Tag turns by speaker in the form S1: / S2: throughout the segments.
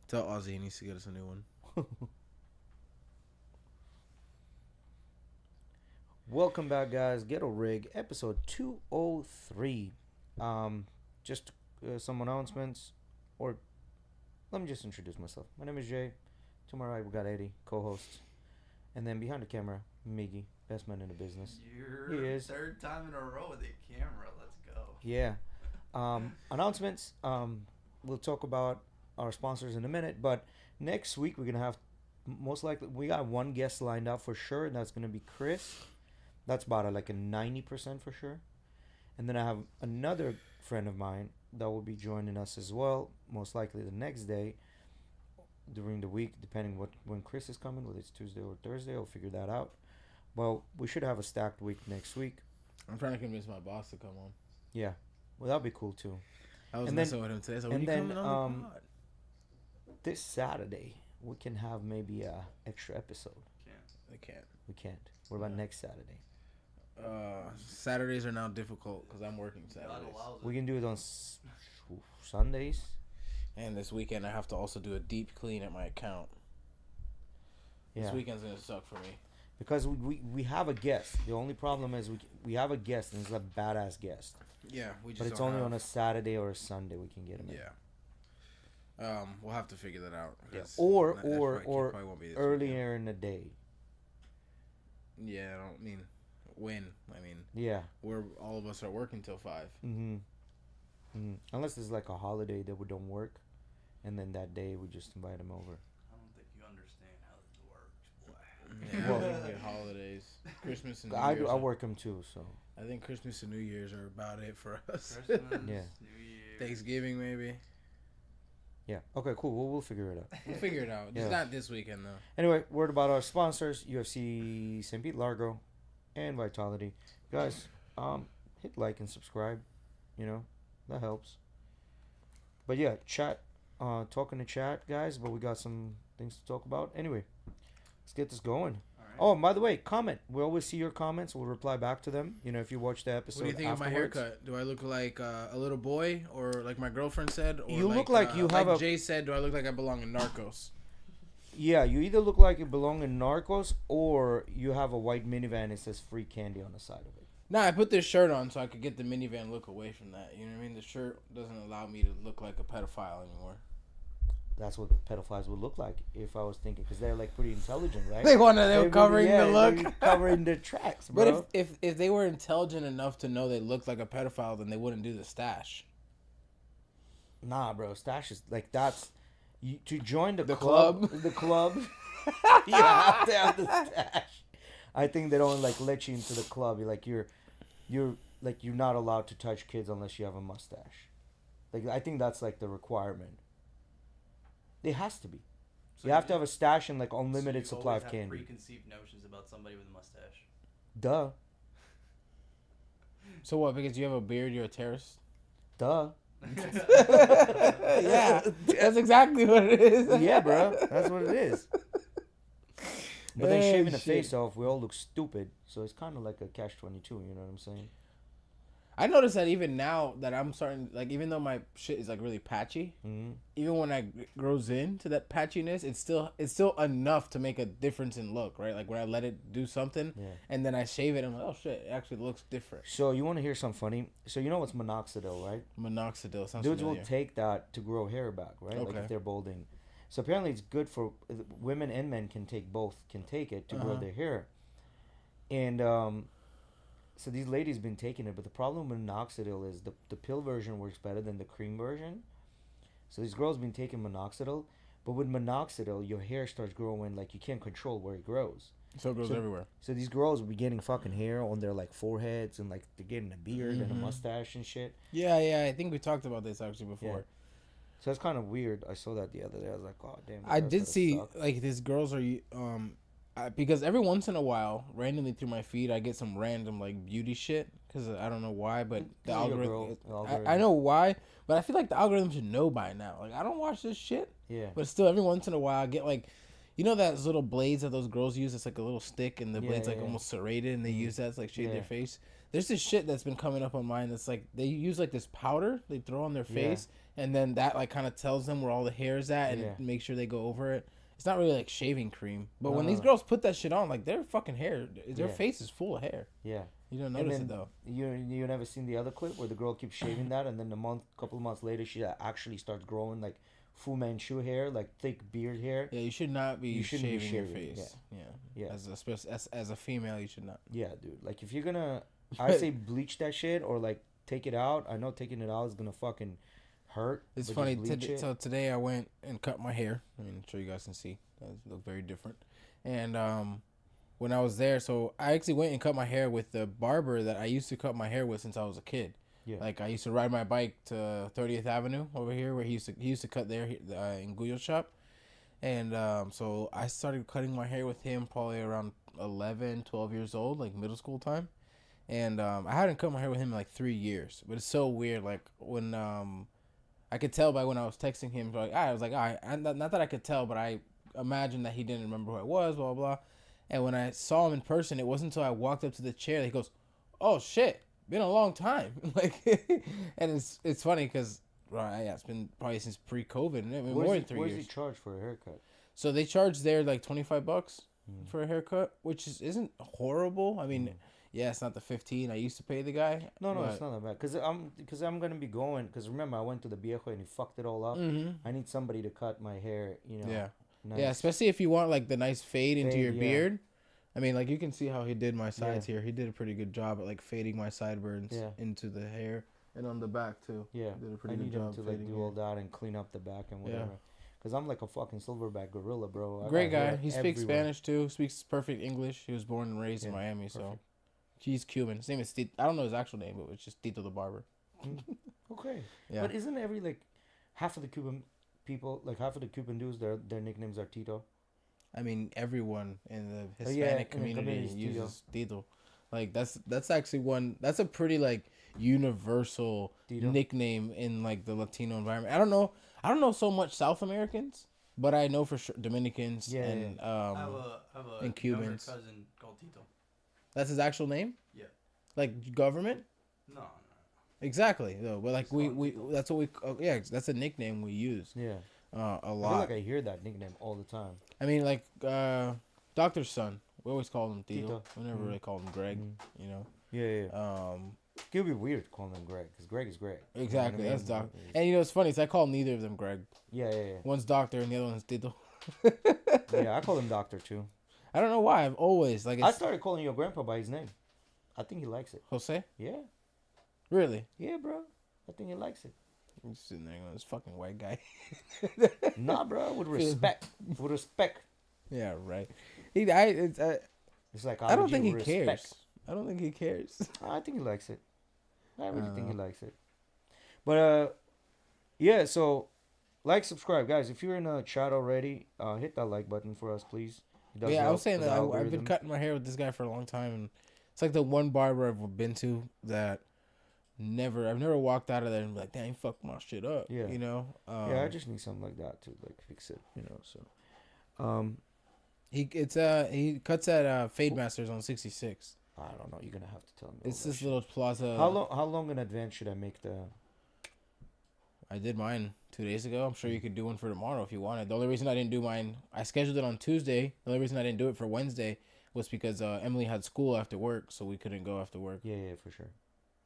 S1: Tell Ozzy he needs to get us a new one.
S2: Welcome back, guys. GhettoRig, episode 203. Just some announcements, or let me just introduce myself. My name is Jay. To my right, we got Eddie, co-host, and then behind the camera, Miggy, best man in the business.
S3: He is. Third time in a row with the camera. Let's go.
S2: Yeah. Announcements. We'll talk about our sponsors in a minute, but next week we're gonna have most likely we got one guest lined up for sure, and that's gonna be Chris. That's about like a 90% for sure. And then I have another friend of mine that will be joining us as well, most likely the next day during the week, depending when Chris is coming, whether it's Tuesday or Thursday. I'll figure that out. Well, we should have a stacked week next week.
S1: I'm trying to convince my boss to come on.
S2: Yeah, well, that'd be cool too.
S1: I was messing with him today. So when you coming on the pod?
S2: This Saturday we can have maybe a extra episode.
S1: We can't.
S2: We can't. What about next Saturday?
S1: Saturdays are now difficult because I'm working Saturdays.
S2: We can do it on Sundays.
S1: And this weekend I have to also do a deep clean at my account.
S2: Yeah.
S1: This weekend's gonna suck for me.
S2: Because we have a guest. The only problem is we have a guest, and it's a badass guest.
S1: Yeah, we just.
S2: But it's only on a Saturday or a Sunday we can get him in.
S1: Yeah. We'll have to figure that out.
S2: Yeah. Or
S1: probably won't be this
S2: earlier
S1: weekend.
S2: in the day.
S1: Yeah, I don't mean when. I mean.
S2: Yeah.
S1: We're all of us are working till 5.
S2: Unless it's like a holiday that we don't work, and then that day we just invite him over.
S3: I don't think you understand how this works, boy.
S1: Yeah,
S2: Well,
S1: we get holidays, Christmas and New
S2: I
S1: Year's.
S2: work them too, so.
S1: I think Christmas and New Year's are about it for us.
S3: Christmas,
S2: Yeah.
S3: New Year.
S1: Thanksgiving maybe.
S2: Yeah. Okay. Cool. We'll figure it out.
S1: We'll figure it out. It's
S2: Yeah.
S1: not this weekend though.
S2: Anyway, word about our sponsors: UFC St. Pete Largo, and Vitality. Guys, hit like and subscribe. You know, that helps. But yeah, chat. Talking to chat, guys. But we got some things to talk about. Anyway, let's get this going.
S3: All right.
S2: Oh, and by the way, comment. We always see your comments. We'll reply back to them. You know, if you watch the episode.
S1: What do you think
S2: afterwards.
S1: of my haircut? Do I look like a little boy, or like my girlfriend said? Or
S2: You look like you have
S1: like
S2: a-
S1: Jay said, do I look like I belong in Narcos?
S2: Yeah, you either look like you belong in Narcos, or you have a white minivan that says free candy on the side of it.
S1: Nah, I put this shirt on so I could get the minivan look away from that. You know what I mean? The shirt doesn't allow me to look like a pedophile anymore.
S2: That's what pedophiles would look like if I was thinking, because they're like pretty intelligent, right?
S1: They were covering the look,
S2: they're covering their tracks, bro.
S1: But if they were intelligent enough to know they looked like a pedophile, then they wouldn't do the stash.
S2: Nah, bro, stash is like that's to join the
S1: club.
S2: The club, you have to have the stash. I think they don't like let you into the club. You're not allowed to touch kids unless you have a mustache. Like I think that's like the requirement. It has to be.
S3: So
S2: you have to have a stash and like unlimited
S3: so you
S2: supply
S3: always
S2: of
S3: have
S2: candy.
S3: preconceived notions about somebody with a mustache.
S2: Duh.
S1: So what? Because you have a beard, you're a terrorist?
S2: Duh.
S1: Yeah, that's exactly what it is.
S2: Yeah, bro. That's what it is. But then
S1: Oh,
S2: shaving the
S1: shit.
S2: face off, we all look stupid. So it's kind of like a catch-22, you know what I'm saying?
S1: I noticed that even now that I'm starting, like, even though my shit is like really patchy, even when I grows into that patchiness, it's still enough to make a difference in look, right? Like when I let it do something, and then I shave it, I'm like, oh shit, it actually looks different.
S2: So you want to hear something funny? So you know what's minoxidil, right?
S1: Minoxidil sounds
S2: Dudes
S1: familiar.
S2: will take that to grow hair back, right? Like
S1: Okay.
S2: if they're balding. So apparently it's good for women and men can take both, can take it to grow their hair. And so these ladies been taking it, but the problem with minoxidil is the pill version works better than the cream version. So these girls been taking minoxidil, but with minoxidil, your hair starts growing like you can't control where it grows.
S1: So it grows everywhere.
S2: So these girls will be getting fucking hair on their like foreheads and like they're getting a beard and a mustache and shit.
S1: Yeah, I think we talked about this actually before.
S2: Yeah. So it's kind of weird. I saw that the other day. I was like, oh damn.
S1: I did see like these girls are because every once in a while, randomly through my feed, I get some random like beauty shit because I don't know why, but the algorithm. I know why, but I feel like the algorithm should know by now. Like I don't watch this shit.
S2: Yeah.
S1: But still, every once in a while, I get like, you know, those little blades that those girls use. It's like a little stick, and the blade's like almost serrated, and they use that to like shave their face. There's this shit that's been coming up on mine that's like they use like this powder they throw on their face, and then that like kind of tells them where all the hair is at and it makes sure they go over it. It's not really like shaving cream, but when these girls put that shit on, like their fucking hair, their face is full of hair.
S2: Yeah.
S1: You don't notice it though.
S2: You never seen the other clip where the girl keeps shaving that, and then couple of months later, she actually starts growing like Fu Manchu hair, like thick beard hair.
S1: Yeah, you should not be shaving your face. Yeah. As a female, you should not.
S2: Yeah, dude. Like if you're gonna, I say bleach that shit or like take it out. I know taking it out is gonna fucking hurt.
S1: It's funny. So today I went and cut my hair. I mean, I'm sure you guys can see. It look very different. And when I was there, so I actually went and cut my hair with the barber that I used to cut my hair with since I was a kid. Yeah. Like I used to ride my bike to 30th Avenue over here where he used to cut there in Guyo's shop. And so I started cutting my hair with him probably around 11, 12 years old, like middle school time. And I hadn't cut my hair with him in like 3 years. But it's so weird. Like when I could tell by when I was texting him, like I was like, all right, not that I could tell, but I imagined that he didn't remember who I was, blah, blah, blah. And when I saw him in person, it wasn't until I walked up to the chair that he goes, "Oh shit, been a long time." Like, and it's funny because it's been probably since pre-COVID, more than 3 years.
S2: What does he charge for a haircut?
S1: So they charge there like $25 for a haircut, which isn't horrible. I mean, yeah, it's not the 15 I used to pay the guy.
S2: No, it's not that bad. Because I'm gonna be going. Because remember, I went to the Viejo and he fucked it all up. I need somebody to cut my hair.
S1: Yeah.
S2: Nice.
S1: Yeah, especially if you want like the nice fade into your beard. I mean, like you can see how he did my sides here. He did a pretty good job at like fading my sideburns into the hair and on the back too.
S2: Yeah,
S1: did a pretty good job.
S2: I need him to like do all that and clean up the back and whatever. Because I'm like a fucking silverback gorilla, bro.
S1: Great guy. He speaks Spanish too. Speaks perfect English. He was born and raised in Miami, so he's Cuban. His name is Tito. I don't know his actual name, but it's just Tito the Barber.
S2: Okay. Yeah. But isn't every like half of the Cuban people, like half of the Cuban dudes, their nicknames are Tito?
S1: I mean, everyone in the Hispanic community uses Tito. Like that's actually that's a pretty like universal nickname in like the Latino environment. I don't know so much South Americans, but I know for sure Dominicans and
S3: I have a
S1: and Cubans.
S3: Cousin called Tito.
S1: That's his actual name? Yeah. Like government?
S3: No.
S1: Exactly. Though, but like we that's what we that's a nickname we use. Yeah. A lot.
S2: I feel like I hear that nickname all the time.
S1: I mean, like Doctor's son. We always call him Tito. We never really called him Greg. You know.
S2: Yeah. It would be weird calling him Greg because Greg is Greg.
S1: Exactly. That's Doc. And you know, it's funny. I call neither of them Greg.
S2: Yeah.
S1: One's Doctor and the other one's Tito.
S2: Yeah, I call him Doctor too.
S1: I don't know why. I've always like.
S2: I started calling your grandpa by his name. I think he likes it.
S1: Jose.
S2: Yeah.
S1: Really?
S2: Yeah, bro. I think he likes it.
S1: He's sitting there going, this fucking white guy.
S2: Nah, bro. With respect. With respect.
S1: Yeah, right.
S2: It's like
S1: I don't think he cares. I don't think he cares.
S2: I think he likes it. I really think he likes it. But yeah. So, subscribe, guys. If you're in a chat already, hit that like button for us, please.
S1: Yeah, I was saying that I've been cutting my hair with this guy for a long time, and it's like the one barber I've been to that. I've never walked out of there and be like, damn, you fucked my shit up. Yeah. You know?
S2: I just need something like that to like fix it, you know, so.
S1: He cuts at Fade Masters on 66.
S2: I don't know. You're gonna have to tell me.
S1: It's this little plaza.
S2: How long in advance should I make the?
S1: I did mine 2 days ago. I'm sure you could do one for tomorrow if you wanted. The only reason I didn't do mine, I scheduled it on Tuesday. The only reason I didn't do it for Wednesday was because Emily had school after work, so we couldn't go after work.
S2: Yeah, for sure.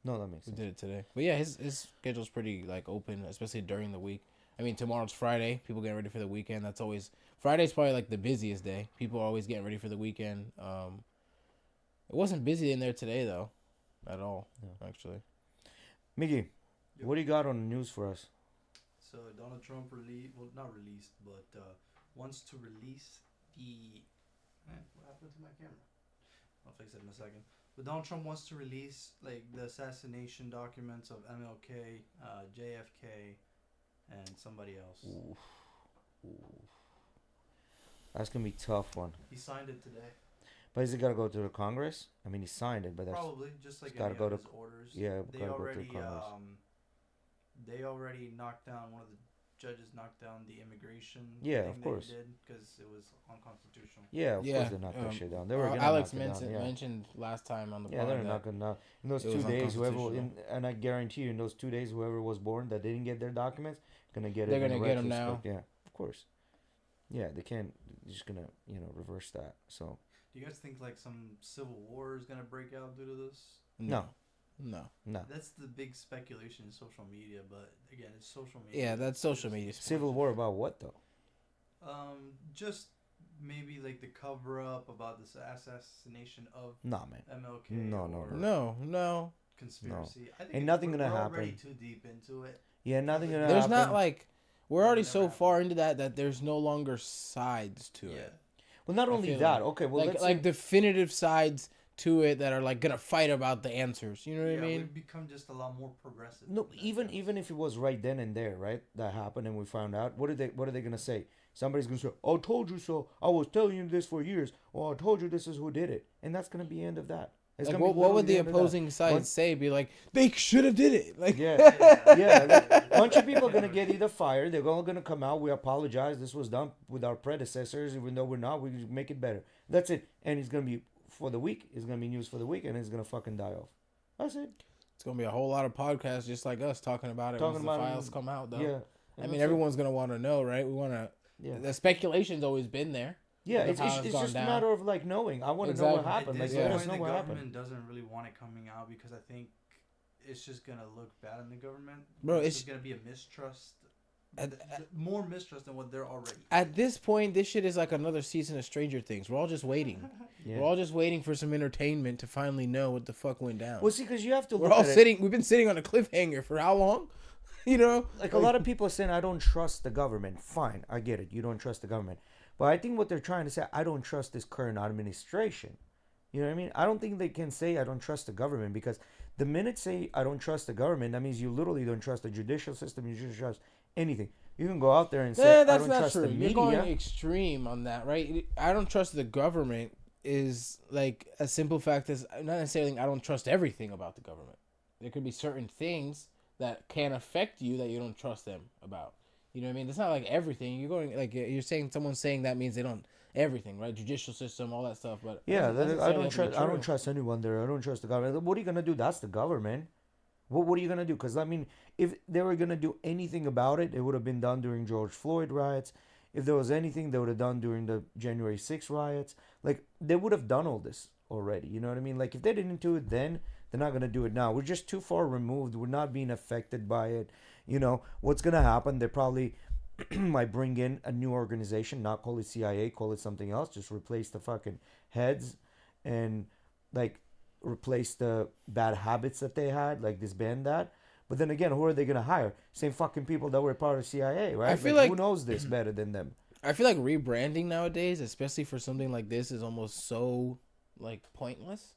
S2: No, that makes sense.
S1: We did it today. But yeah, his schedule's pretty like open, especially during the week. I mean, tomorrow's Friday. People getting ready for the weekend. That's always Friday's probably like the busiest day. People are always getting ready for the weekend. It wasn't busy in there today though, at all. Yeah. Actually.
S2: Miggy, what do you got on the news for us?
S3: So Donald Trump wants to release the. What happened to my camera? I'll fix it in a second. But Donald Trump wants to release like the assassination documents of MLK, JFK, and somebody else.
S2: Oof. That's gonna be a tough one.
S3: He signed it today.
S2: But is it gotta go to the Congress? I mean, he signed it, but that's
S3: probably just like
S2: gotta
S3: any
S2: go
S3: of
S2: to
S3: his orders.
S2: Yeah,
S3: they already knocked down one of the judges knocked down the immigration
S2: Yeah,
S3: thing
S2: of course.
S3: they did because it was unconstitutional.
S2: Yeah, of course they knocked that shit down. They were gonna
S1: Alex
S2: knock it down. Yeah.
S1: mentioned last time on the
S2: Yeah,
S1: pod
S2: they're not gonna. In those
S1: it
S2: 2
S1: was
S2: days,
S1: unconstitutional.
S2: and I guarantee you, in those 2 days, whoever was born that didn't get their documents, gonna get it.
S1: They're gonna get them now.
S2: Yeah, of course. Yeah, they can't. They're just gonna, reverse that. So.
S3: Do you guys think like some civil war is gonna break out due to this?
S2: No.
S3: That's the big speculation in social media, but again, it's social media.
S1: Yeah, that's social media.
S2: Civil war about what though?
S3: Just maybe like the cover up about this assassination of
S2: Nah, man.
S3: MLK.
S1: No.
S3: Conspiracy. I think
S2: Ain't nothing gonna
S3: we're
S2: happen.
S3: already too deep into it.
S2: Yeah, nothing gonna
S1: There's
S2: happen.
S1: not like we're already
S3: Never
S1: so
S3: happened.
S1: far into that there's no longer sides to it.
S2: Well, not only
S1: feel
S2: that. Okay, well,
S1: like
S2: let's
S1: like
S2: say,
S1: definitive sides to it that are like gonna fight about the answers. You know what I mean?
S3: We've become just a lot more progressive.
S2: no,
S3: in that
S2: even
S3: sense.
S2: if it was right then and there, right, that happened, and we found out. What are they gonna say? Somebody's gonna say, "I told you so. I was telling you this for years. Oh, I told you this is who did it," and that's gonna be the end of that. It's
S1: Like,
S2: gonna be
S1: what would
S2: literally
S1: the
S2: end of that.
S1: opposing side
S2: One-
S1: say? Be like, they should have did it. Like,
S2: Yeah, like, a bunch of people are gonna get either fired. They're all gonna come out. We apologize. This was done with our predecessors, even though we're not. We just make it better. That's it. And it's gonna be for the week. It's gonna be news for the week, and it's gonna fucking die off. That's it.
S1: it's gonna be a whole lot of podcasts just like us talking about it
S2: Talking
S1: once
S2: about
S1: the
S2: it
S1: files
S2: and-
S1: come out. Though,
S2: Yeah.
S1: I
S2: And
S1: mean,
S2: that's it.
S1: everyone's gonna want to know, right? We want to.
S2: Yeah.
S1: The speculation's always been there.
S2: Yeah,
S1: of
S2: it's,
S1: how
S2: it's,
S1: it's
S2: it's
S1: gone
S2: just
S1: down.
S2: a matter of like knowing. I want to know what
S1: Exactly.
S2: happened.
S3: At
S2: Like,
S3: this
S2: let
S3: point,
S2: us know
S3: the
S2: what
S3: government
S2: happened.
S3: doesn't really want it coming out because I think it's just gonna look bad in the government.
S1: Bro,
S3: It's
S1: it's-
S3: gonna be a mistrust.
S1: At-
S3: More mistrust than what they're already.
S1: At this point, this shit is like another season of Stranger Things. We're all just waiting.
S2: Yeah.
S1: We're all just waiting for some entertainment to finally know what the fuck went down.
S2: Well, see, because you have to
S1: We're
S2: look
S1: all
S2: at it.
S1: sitting. We've been sitting on a cliffhanger for how long? You know,
S2: Like a lot of people are saying, I don't trust the government. Fine, I get it. You don't trust the government. But I think what they're trying to say, I don't trust this current administration. You know what I mean? I don't think they can say I don't trust the government because the minute say I don't trust the government, that means you literally don't trust the judicial system. You don't trust anything. You can go out there and say
S1: Yeah,
S2: I
S1: that's
S2: don't
S1: not
S2: trust
S1: true.
S2: the
S1: You're
S2: media.
S1: going extreme on that, right? I don't trust the government is like a simple fact as not necessarily I don't trust everything about the government. There could be certain things that can affect you that you don't trust them about. You know what I mean? It's not like everything. You're going like you're saying someone's saying that means they don't everything, right? Judicial system, all that stuff. But
S2: Yeah,
S1: doesn't
S2: I
S1: necessarily
S2: don't
S1: have to
S2: trust.
S1: be
S2: I don't
S1: true.
S2: trust anyone there. I don't trust the government. What are you gonna do? That's the government. What are you gonna do? Because I mean, if they were gonna do anything about it, it would have been done during George Floyd riots. If there was anything, they would have done during the January 6th riots. Like they would have done all this already. You know what I mean? Like if they didn't do it then, they're not gonna do it now. We're just too far removed. We're not being affected by it. You know what's gonna happen? They probably might bring in a new organization, not call it CIA, call it something else. Just replace the fucking heads and like replace the bad habits that they had, like disband that. But then again, who are they gonna hire? Same fucking people that were part of CIA, right?
S1: I feel like
S2: who knows this better than them?
S1: I feel like rebranding nowadays, especially for something like this, is almost so like pointless.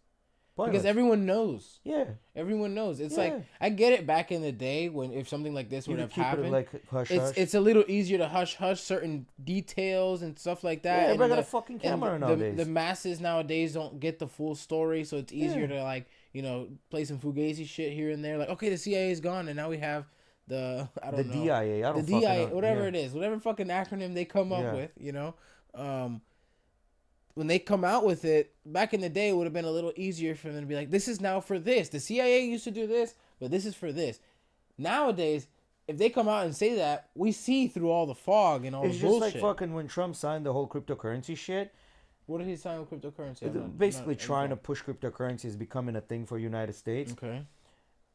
S1: Because everyone knows.
S2: Yeah,
S1: Everyone knows. It's
S2: Yeah.
S1: like I get it back in the day when if something like this
S2: you
S1: would
S2: could
S1: have
S2: keep
S1: happened.
S2: it like hush hush.
S1: It's a little easier to hush certain details and stuff like that.
S2: Yeah, everybody
S1: and
S2: got a fucking camera nowadays.
S1: The masses nowadays don't get the full story, so it's easier to like play some fugazi shit here and there. Like okay, the CIA is gone, and now we have the
S2: the DIA. I don't
S1: the DIA,
S2: fucking know.
S1: whatever
S2: Yeah.
S1: it is, whatever fucking acronym they come up
S2: Yeah.
S1: with, when they come out with it, back in the day, it would have been a little easier for them to be like, this is now for this. The CIA used to do this, but this is for this. Nowadays, if they come out and say that, we see through all the fog and all
S2: It's
S1: the
S2: just
S1: bullshit.
S2: like fucking when Trump signed the whole cryptocurrency shit.
S1: What did he sign with cryptocurrency?
S2: Basically trying to push cryptocurrency as becoming a thing for United States.
S1: Okay.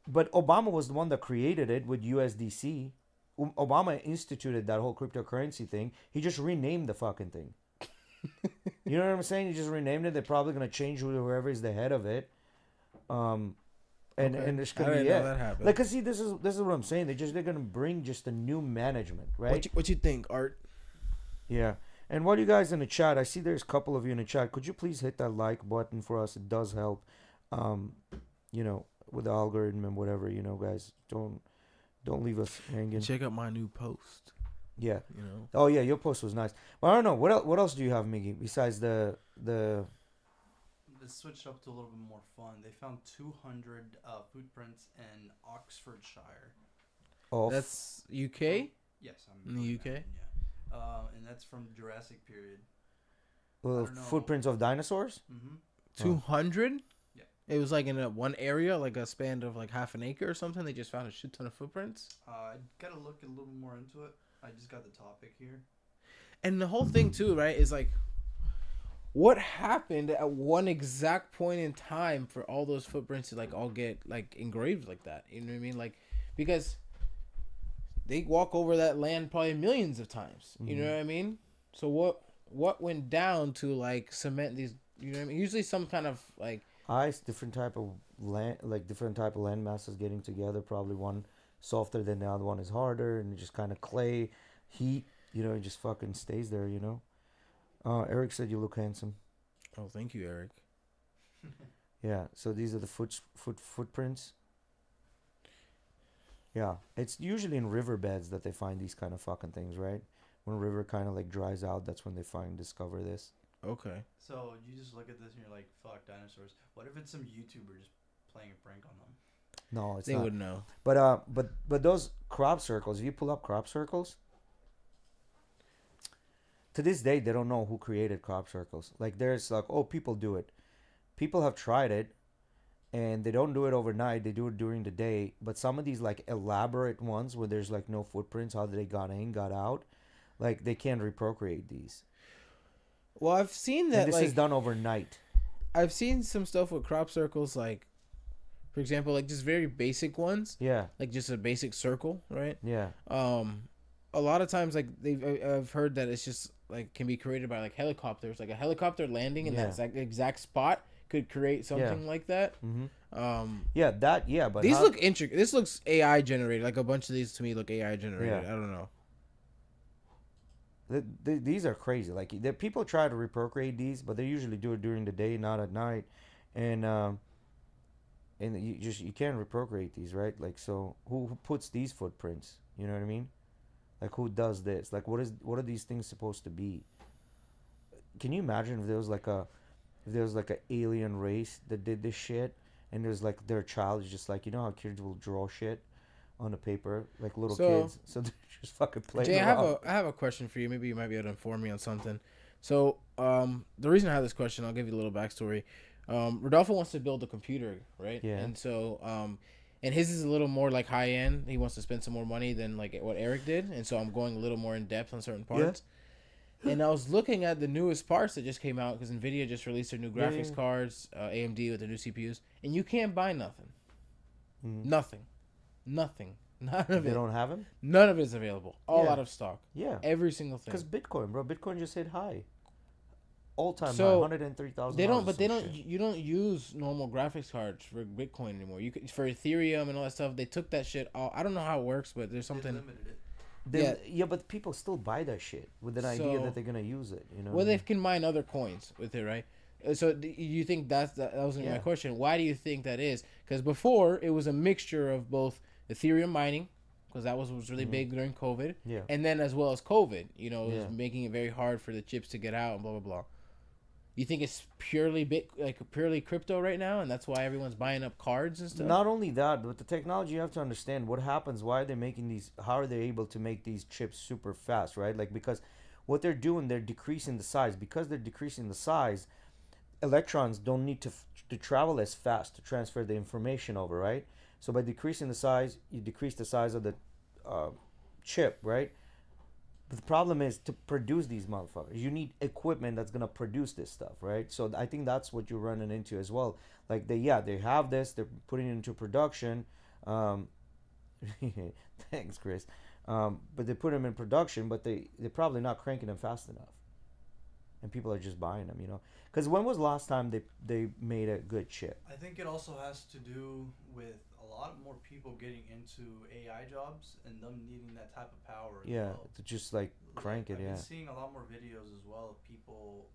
S2: But Obama was the one that created it with USDC. Obama instituted that whole cryptocurrency thing. He just renamed the fucking thing. You know what I'm saying? He just renamed it. They're probably gonna change whoever is the head of it. And it's
S1: I
S2: gonna
S1: didn't
S2: be
S1: know
S2: it.
S1: that happened.
S2: Like, cause see, this is what I'm saying. They're gonna bring just a new management, right?
S1: What you think, Art?
S2: Yeah. And what you guys in the chat? I see there's a couple of you in the chat. Could you please hit that like button for us? It does help. With the algorithm and whatever, guys. Don't leave us hanging.
S1: Check out my new post.
S2: Yeah.
S1: You know.
S2: Oh yeah, your post was nice. But I don't know what else do you have, Miggy, besides the.
S3: Let's switch up to a little bit more fun. They found 200 footprints in Oxfordshire.
S2: Oh,
S1: That's UK.
S3: Yes, I'm
S1: In the
S3: looking at
S1: UK?
S3: one, and that's from Jurassic period.
S2: Well,
S3: don't know.
S2: footprints of dinosaurs.
S3: Mm-hmm.
S1: 200?
S3: Yeah.
S1: It was like in a one area, like a span of like half an acre or something. They just found a shit ton of footprints.
S3: I gotta look a little more into it. I just got the topic here.
S1: And the whole thing too, right, is like what happened at one exact point in time for all those footprints to like all get like engraved like that. You know what I mean? Like because they walk over that land probably millions of times. You know what I mean? So what went down to like cement these, you know what I mean? Usually some kind of like
S2: Ice, different type of land, like different type of land masses getting together. Probably one softer than the other one is harder, and just kind of clay, heat. You know, it just fucking stays there. You know. Eric said you look handsome.
S1: oh, thank you, Eric.
S2: Yeah. So these are the footprints. Yeah, it's usually in riverbeds that they find these kind of fucking things, right? When a river kind of like dries out, that's when they discover this.
S1: Okay.
S3: So you just look at this and you're like, "Fuck dinosaurs." What if it's some YouTuber just playing a prank on them?
S2: No, it's
S1: They
S2: not.
S1: would know.
S2: But those crop circles, if you pull up crop circles, to this day they don't know who created crop circles. Like there's like, oh, people do it. People have tried it, and they don't do it overnight. They do it during the day. But some of these like elaborate ones where there's like no footprints, how they got in, got out, like they can't reprocreate these.
S1: Well, I've seen
S2: And
S1: that
S2: this
S1: like
S2: is done overnight.
S1: I've seen some stuff with crop circles, like for example, like just very basic ones,
S2: Yeah,
S1: like just a basic circle, right?
S2: yeah,
S1: A lot of times, like I've heard that it's just like can be created by like helicopters, like a helicopter landing in that exact spot could create something like that.
S2: yeah. That But
S1: These look intricate. This looks AI generated. Like a bunch of these to me look AI generated.
S2: Yeah.
S1: I don't know.
S2: These are crazy. Like people try to reprocreate these, but they usually do it during the day, not at night, and you can't reprocreate these, right? Like so, who puts these footprints? You know what I mean? Like who does this? Like what are these things supposed to be? Can you imagine if there was like a alien race that did this shit, and there's like their child is just like, you know how kids will draw shit on the paper, like little kids, so they're just fucking playing
S1: Jay,
S2: around.
S1: I have a question for you. Maybe you might be able to inform me on something. So, the reason I have this question, I'll give you a little backstory. Rodolfo wants to build a computer, right?
S2: Yeah.
S1: And so, and his is a little more like high end. He wants to spend some more money than like what Eric did, and so I'm going a little more in depth on certain parts. Yeah. And I was looking at the newest parts that just came out because Nvidia just released their new graphics cards, AMD with their new CPUs, and you can't buy nothing. Nothing. None of it.
S2: They don't have them?
S1: None of it is available. All
S2: Yeah.
S1: out of stock.
S2: Yeah.
S1: Every single thing.
S2: Because Bitcoin, bro. Bitcoin just hit high. All-time high.
S1: So,
S2: 103,000.
S1: They don't, but they don't. You don't use normal graphics cards for Bitcoin anymore. You could, for Ethereum and all that stuff. They took that shit off. I don't know how it works, but there's
S3: They
S1: something.
S3: limited it.
S2: Yeah, but people still buy that shit with an idea
S1: So-
S2: that they're gonna use it. You know.
S1: Well, they can mine other coins with it, right? So you think that was my
S2: Yeah.
S1: question? Why do you think that is? Because before it was a mixture of both Ethereum mining, because that was really big during COVID,
S2: Yeah.
S1: and then as well as COVID. You know, it was
S2: Yeah.
S1: making it very hard for the chips to get out and blah blah blah. You think it's purely purely crypto right now, and that's why everyone's buying up cards and stuff?
S2: Not only that, but the technology, you have to understand what happens. Why are they making these? How are they able to make these chips super fast? Right, like because what they're doing, they're decreasing the size. Because they're decreasing the size, electrons don't need to travel as fast to transfer the information over. Right. So by decreasing the size, you decrease the size of the chip. Right. But the problem is to produce these motherfuckers. You need equipment that's gonna produce this stuff, right? So I think that's what you're running into as well. Like they have this, they're putting it into production. Thanks, Chris. But they put them in production, but they're probably not cranking them fast enough, and people are just buying them, you know. Because when was the last time they made a good chip?
S3: I think it also has to do with a lot more people getting into AI jobs and them needing that type of power. As
S2: Yeah,
S3: well.
S2: to just like crank it.
S3: I've
S2: Yeah.
S3: been seeing a lot more videos as well of people.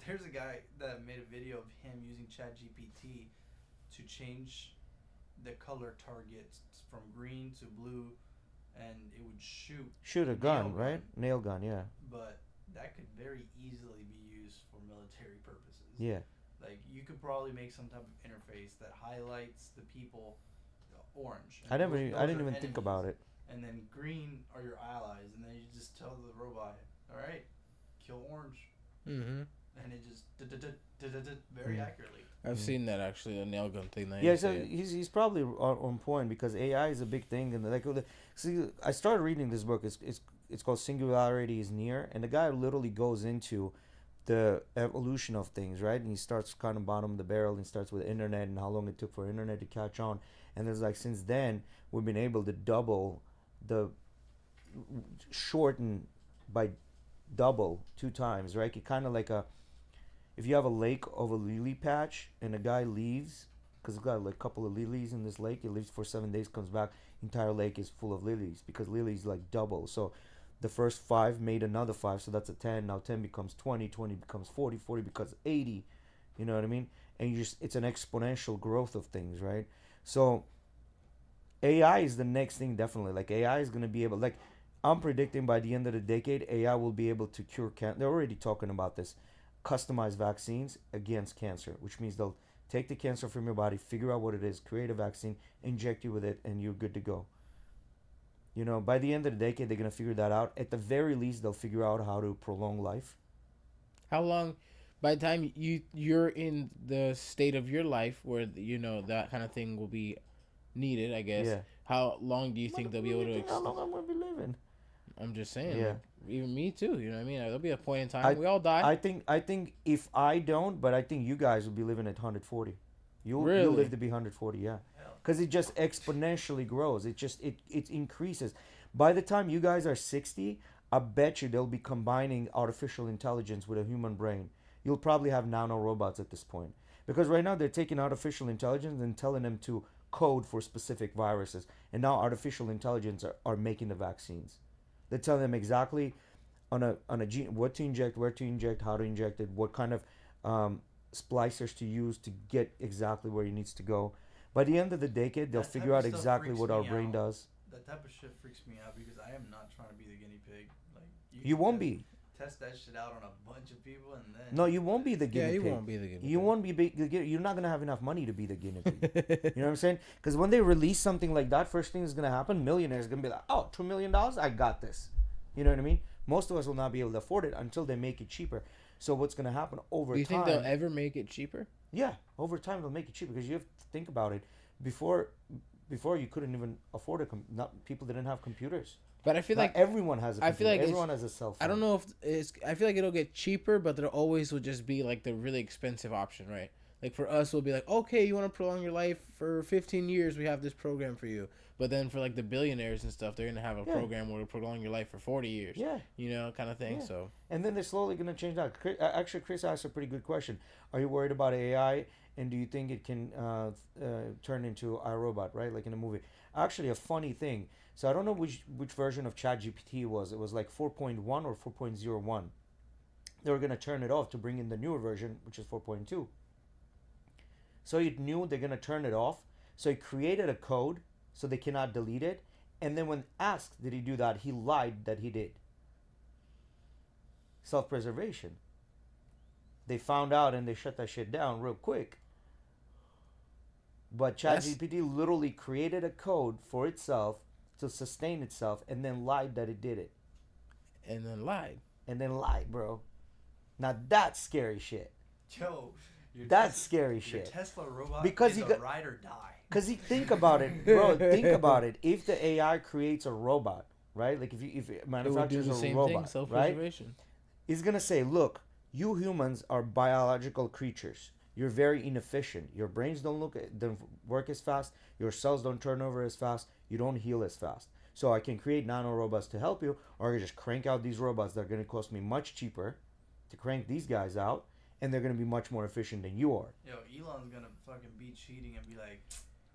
S3: There's a guy that made a video of him using ChatGPT to change the color targets from green to blue, and it would
S2: Shoot a gun, right? Nail gun. Yeah.
S3: But that could very easily be used for military purposes.
S2: Yeah.
S3: Like you could probably make some type of interface that highlights the people orange.
S2: I didn't even think about it.
S3: and then green are your allies, and then you just tell the robot, all right, kill orange,
S1: Mm-hmm.
S3: and it just very accurately.
S1: I've seen that actually, a nail gun thing. That
S2: Yeah,
S1: you
S2: so
S1: say.
S2: he's probably on point because AI is a big thing, and like, see, I started reading this book. It's called Singularity is Near, and the guy literally goes into the evolution of things, right? And he starts kind of bottom of the barrel and starts with internet and how long it took for internet to catch on, and there's like since then we've been able to double the shorten by double 2 times, right? It kind of like a if you have a lake of a lily patch and a guy leaves because he's got like a couple of lilies in this lake, he leaves for 7 days, comes back, entire lake is full of lilies because lilies like double. So the first 5 made another 5, so that's a 10. Now 10 becomes 20, 20 becomes 40, 40 becomes 80. You know what I mean? And you just it's an exponential growth of things, right? So AI is the next thing, definitely. Like AI is gonna be able, like I'm predicting by the end of the decade, AI will be able to cure cancer. They're already talking about this, customized vaccines against cancer, which means they'll take the cancer from your body, figure out what it is, create a vaccine, inject you with it, and you're good to go. You know, by the end of the decade, they're gonna figure that out. At the very least, they'll figure out how to prolong life.
S1: How long? By the time you're in the state of your life where that kind of thing will be needed, I guess.
S2: Yeah.
S1: How long do you think they'll be able to?
S2: How long I'm gonna be living?
S1: I'm just saying.
S2: Yeah.
S1: Like, even me too. You know what I mean? There'll be a point in time
S2: I-
S1: we all die.
S2: I think if I don't, but I think you guys will be living at 140. You'll
S1: Really?
S2: live to be 140, yeah.
S3: Hell.
S2: Because it just exponentially grows. It increases. By the time you guys are 60, I bet you they'll be combining artificial intelligence with a human brain. You'll probably have nano robots at this point. Because right now they're taking artificial intelligence and telling them to code for specific viruses. And now artificial intelligence are making the vaccines. They're telling them exactly on a gene what to inject, where to inject, how to inject it, what kind of splicers to use to get exactly where it needs to go. By the end of the decade, they'll
S3: That type
S2: figure
S3: of
S2: out
S3: stuff
S2: exactly
S3: freaks
S2: what our
S3: me
S2: brain
S3: out.
S2: does.
S3: That type of shit freaks me out because I am not trying to be the guinea pig. Like
S2: You
S3: can
S2: won't be.
S3: test that shit out on a bunch of people and then
S2: No, you won't be the
S1: Yeah,
S2: guinea
S1: you
S2: pig.
S1: won't be the guinea
S2: You
S1: pig.
S2: won't be. You're not gonna have enough money to be the guinea pig. You know what I'm saying? Because when they release something like that, first thing is gonna happen. Millionaires gonna be like, "Oh, $2 million, I got this." You know what I mean? Most of us will not be able to afford it until they make it cheaper. So what's gonna happen over
S1: Do you
S2: time?
S1: think they'll ever make it cheaper?
S2: Yeah, over time they'll make it cheaper because you have to think about it. Before you couldn't even afford a not people didn't have computers.
S1: But I feel
S2: Not
S1: like
S2: everyone has a
S1: I
S2: computer.
S1: feel like it's-
S2: everyone has a cell phone.
S1: I don't know if it's. I feel like it'll get cheaper, but there always will just be like the really expensive option, right? Like for us, we'll be like, okay, you want to prolong your life for 15 years? We have this program for you. But then for like the billionaires and stuff, they're gonna have a
S2: Yeah.
S1: program where we prolong your life for 40 years.
S2: Yeah.
S1: Kind of thing.
S2: Yeah.
S1: So
S2: And then they're slowly going to change that. Actually, Chris asked a pretty good question. Are you worried about AI? And do you think it can turn into iRobot, right? Like in a movie. Actually, a funny thing. So I don't know which version of ChatGPT it was. It was like 4.1 or 4.01. They were going to turn it off to bring in the newer version, which is 4.2. So it knew they're going to turn it off. So it created a code so they cannot delete it. And then when asked, did he do that? He lied that he did. Self-preservation. They found out and they shut that shit down real quick. But ChatGPT literally created a code for itself to sustain itself and then lied that it did it.
S1: and then lied.
S2: And then lied, bro. Now that's scary shit.
S3: Yo, your
S2: That's
S3: Tes-
S2: scary
S3: Your
S2: shit.
S3: Tesla robot
S2: Because
S3: is
S2: you
S3: a
S2: got-
S3: ride or die.
S2: Cause think about it, bro. Think about it. If the AI creates a robot, right? Like if it
S1: It will do
S2: manufactures
S1: the
S2: a
S1: same thing.
S2: robot, right?
S1: Self-preservation.
S2: It's gonna say, look, you humans are biological creatures. You're very inefficient. Your brains don't work as fast. Your cells don't turn over as fast. You don't heal as fast. So I can create nano robots to help you, or I can just crank out these robots that are gonna cost me much cheaper to crank these guys out, and they're gonna be much more efficient than you are.
S3: Yo, Elon's gonna fucking be cheating and be like,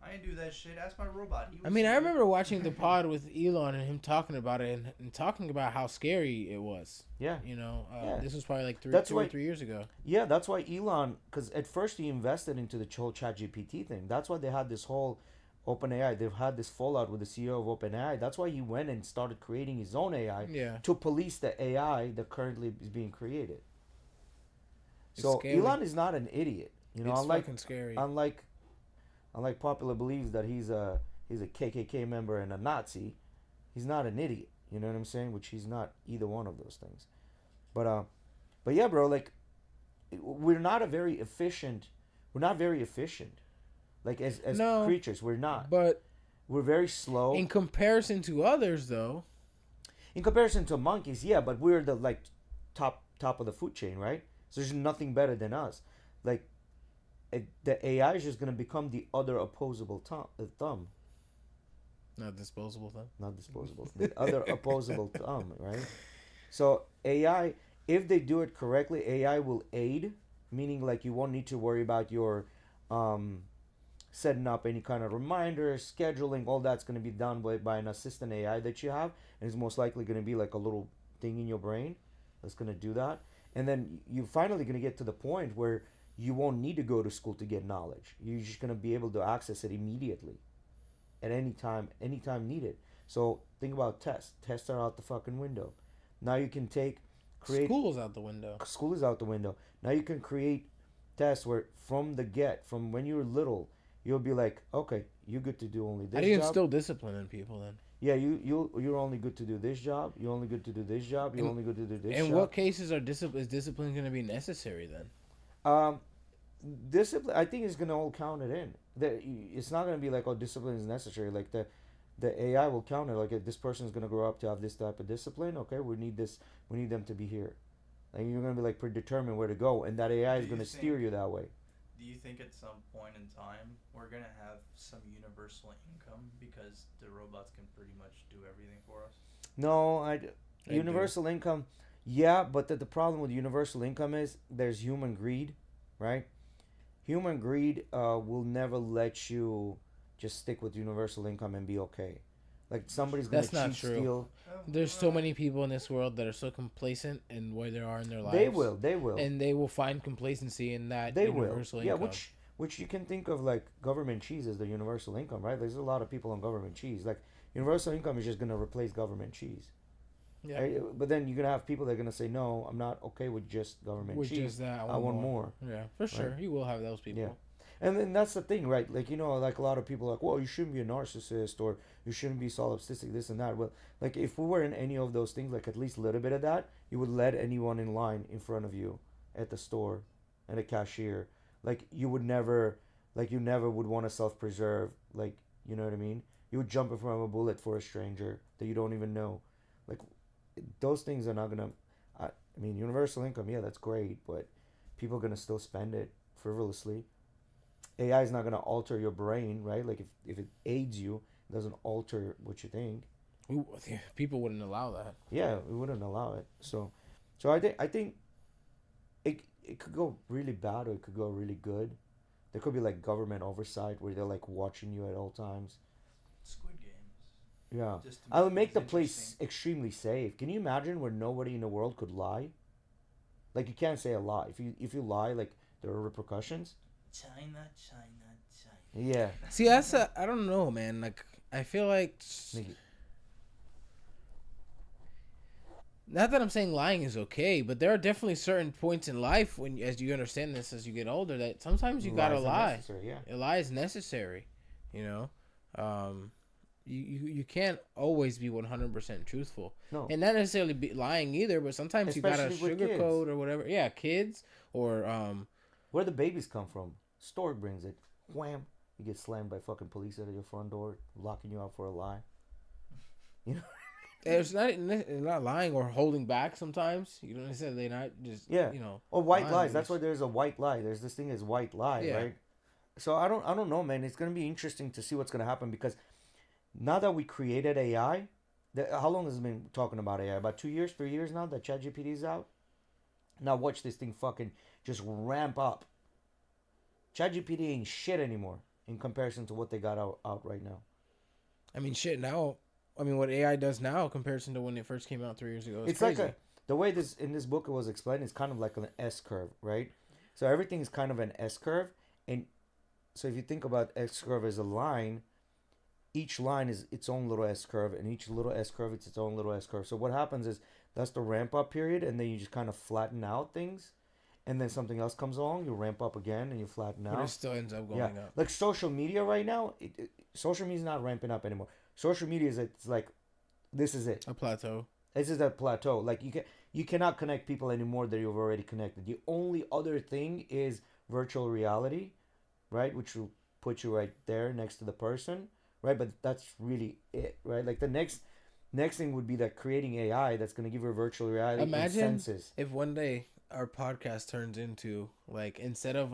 S3: I didn't do that shit. Ask my robot. He
S1: I
S3: was
S1: mean, I
S3: smart."
S1: remember watching the pod with Elon and him talking about it and talking about how scary it was.
S2: Yeah.
S1: Yeah. This was probably like
S2: That's
S1: 2
S2: why-
S1: or 3 years ago.
S2: Yeah, that's why Elon, because at first he invested into the whole ChatGPT thing. That's why they had this whole OpenAI. They've had this fallout with the CEO of OpenAI. That's why he went and started creating his own AI
S1: Yeah.
S2: to police the AI that currently is being created.
S1: It's
S2: So
S1: scary.
S2: Elon is not an idiot. You know,
S1: It's
S2: unlike
S1: fucking scary.
S2: unlike popular believes that he's a KKK member and a Nazi. He's not an idiot. You know what I'm saying? Which he's not either one of those things. But yeah, bro. Like, we're not a very efficient. We're not very efficient. Like as
S1: No,
S2: creatures, we're not.
S1: but
S2: We're very slow.
S1: in comparison to others, though,
S2: In comparison to monkeys, yeah, but we're the like top of the food chain, right? So there's nothing better than us. Like the AI is just gonna become the other opposable thumb,
S1: not disposable though.
S2: not disposable, the other opposable thumb, right? So AI, if they do it correctly, AI will aid, meaning like you won't need to worry about your setting up any kind of reminders, scheduling. All that's going to be done by an assistant AI that you have, and it's most likely going to be like a little thing in your brain that's going to do that. And then you're finally going to get to the point where you won't need to go to school to get knowledge. You're just going to be able to access it immediately at anytime needed. So think about tests. Tests are out the fucking window. Now you can create.
S1: School's out the window.
S2: School is out the window. Now you can create tests where from when you were little, you'll be like, okay, you're good to do only this
S1: How do you
S2: job.
S1: instill discipline in people then?
S2: Yeah, you're only good to do this job. You're only good to do this job. You're only good to do this job.
S1: In what cases is discipline going to be necessary then?
S2: Discipline, I think, is gonna all count it in. It's not gonna be like, oh, discipline is necessary. Like the AI will count it. Like, if this person is gonna grow up to have this type of discipline, okay, we need this. We need them to be here. And you're gonna be like predetermined where to go, and that AI is gonna steer you that way.
S3: Do you think at some point in time we're gonna have some universal income because the robots can pretty much do everything for us?
S2: No, universal income, yeah, but the problem with universal income is there's human greed, right? Human greed will never let you just stick with universal income and be okay. Like, somebody's gonna
S1: That's not
S2: cheat,
S1: true.
S2: steal.
S1: There's so many people in this world that are so complacent in where they are in their lives.
S2: They will,
S1: And they will find complacency in that
S2: they
S1: universal
S2: will. Yeah,
S1: income.
S2: which you can think of like government cheese as the universal income, right? There's a lot of people on government cheese. Like, universal income is just gonna replace government cheese.
S1: Yeah.
S2: Right? But then you're gonna have people that are gonna say, no, I'm not okay with just government
S1: With
S2: cheese.
S1: just that,
S2: I want more.
S1: Yeah, for sure.
S2: Right?
S1: You will have those people.
S2: Yeah. And then that's the thing, right? Like, like a lot of people are like, well, you shouldn't be a narcissist, or you shouldn't be solipsistic, this and that. Well, like, if we were in any of those things, like at least a little bit of that, you would let anyone in line in front of you at the store, and a cashier. Like, you never would want to self-preserve. Like, you know what I mean? You would jump in front of a bullet for a stranger that you don't even know. Like, those things are not gonna. I mean, universal income, yeah, that's great, but people are gonna still spend it frivolously. AI is not going to alter your brain, right? Like, if it aids you, it doesn't alter what you think.
S1: People wouldn't allow that.
S2: Yeah, we wouldn't allow it. So I think it could go really bad, or it could go really good. There could be like government oversight where they're like watching you at all times.
S3: Squid Games.
S2: Yeah,
S3: Just to
S2: I would make the
S3: things
S2: place
S3: interesting.
S2: extremely safe. Can you imagine where nobody in the world could lie? Like, you can't say a lie. If you lie, like, there are repercussions.
S3: China.
S2: Yeah.
S1: See, I don't know, man. Like, I feel like, not that I'm saying lying is okay, but there are definitely certain points in life when, as you understand this as you get older, that sometimes you gotta lie.
S2: Yeah.
S1: A lie is necessary, you know. You can't always be 100% truthful,
S2: No.
S1: and not necessarily be lying either. But sometimes you gotta
S2: Especially with
S1: sugarcoat or whatever. Yeah, kids or
S2: Where the babies come from? Store brings it. Wham! You get slammed by fucking police at your front door, locking you out for a lie. You know?
S1: It's not lying or holding back. Sometimes you know what I said. They're not just you know.
S2: Or white
S1: lying.
S2: lies. That's why there's a white lie. There's this thing as white lie,
S1: Yeah.
S2: right? So I don't know, man. It's gonna be interesting to see what's gonna happen, because now that we created AI, how long has it been talking about AI? About 2 years, 3 years now that ChatGPT is out. Now watch this thing fucking just ramp up. ChatGPT ain't shit anymore in comparison to what they got out right now.
S1: I mean, shit. Now, I mean, what AI does now, in comparison to when it first came out 3 years ago,
S2: It's
S1: crazy.
S2: like the way in this book it was explained. It's kind of like an S curve, right? So everything is kind of an S curve, and so if you think about S curve as a line, each line is its own little S curve, and each little S curve is its own little S curve. So what happens is that's the ramp up period, and then you just kind of flatten out things, and then something else comes along, you ramp up again, and you flatten out.
S1: But it still ends up going up.
S2: Like social media right now, social media is not ramping up anymore. Social media is, it's like This is it.
S1: A plateau.
S2: This is that plateau. Like you cannot connect people anymore that you've already connected. The only other thing is virtual reality, right? Which will put you right there next to the person, right? But that's really it, right? Like the next thing would be that creating AI that's going to give you virtual reality
S1: Imagine
S2: senses.
S1: if one day our podcast turns into like instead of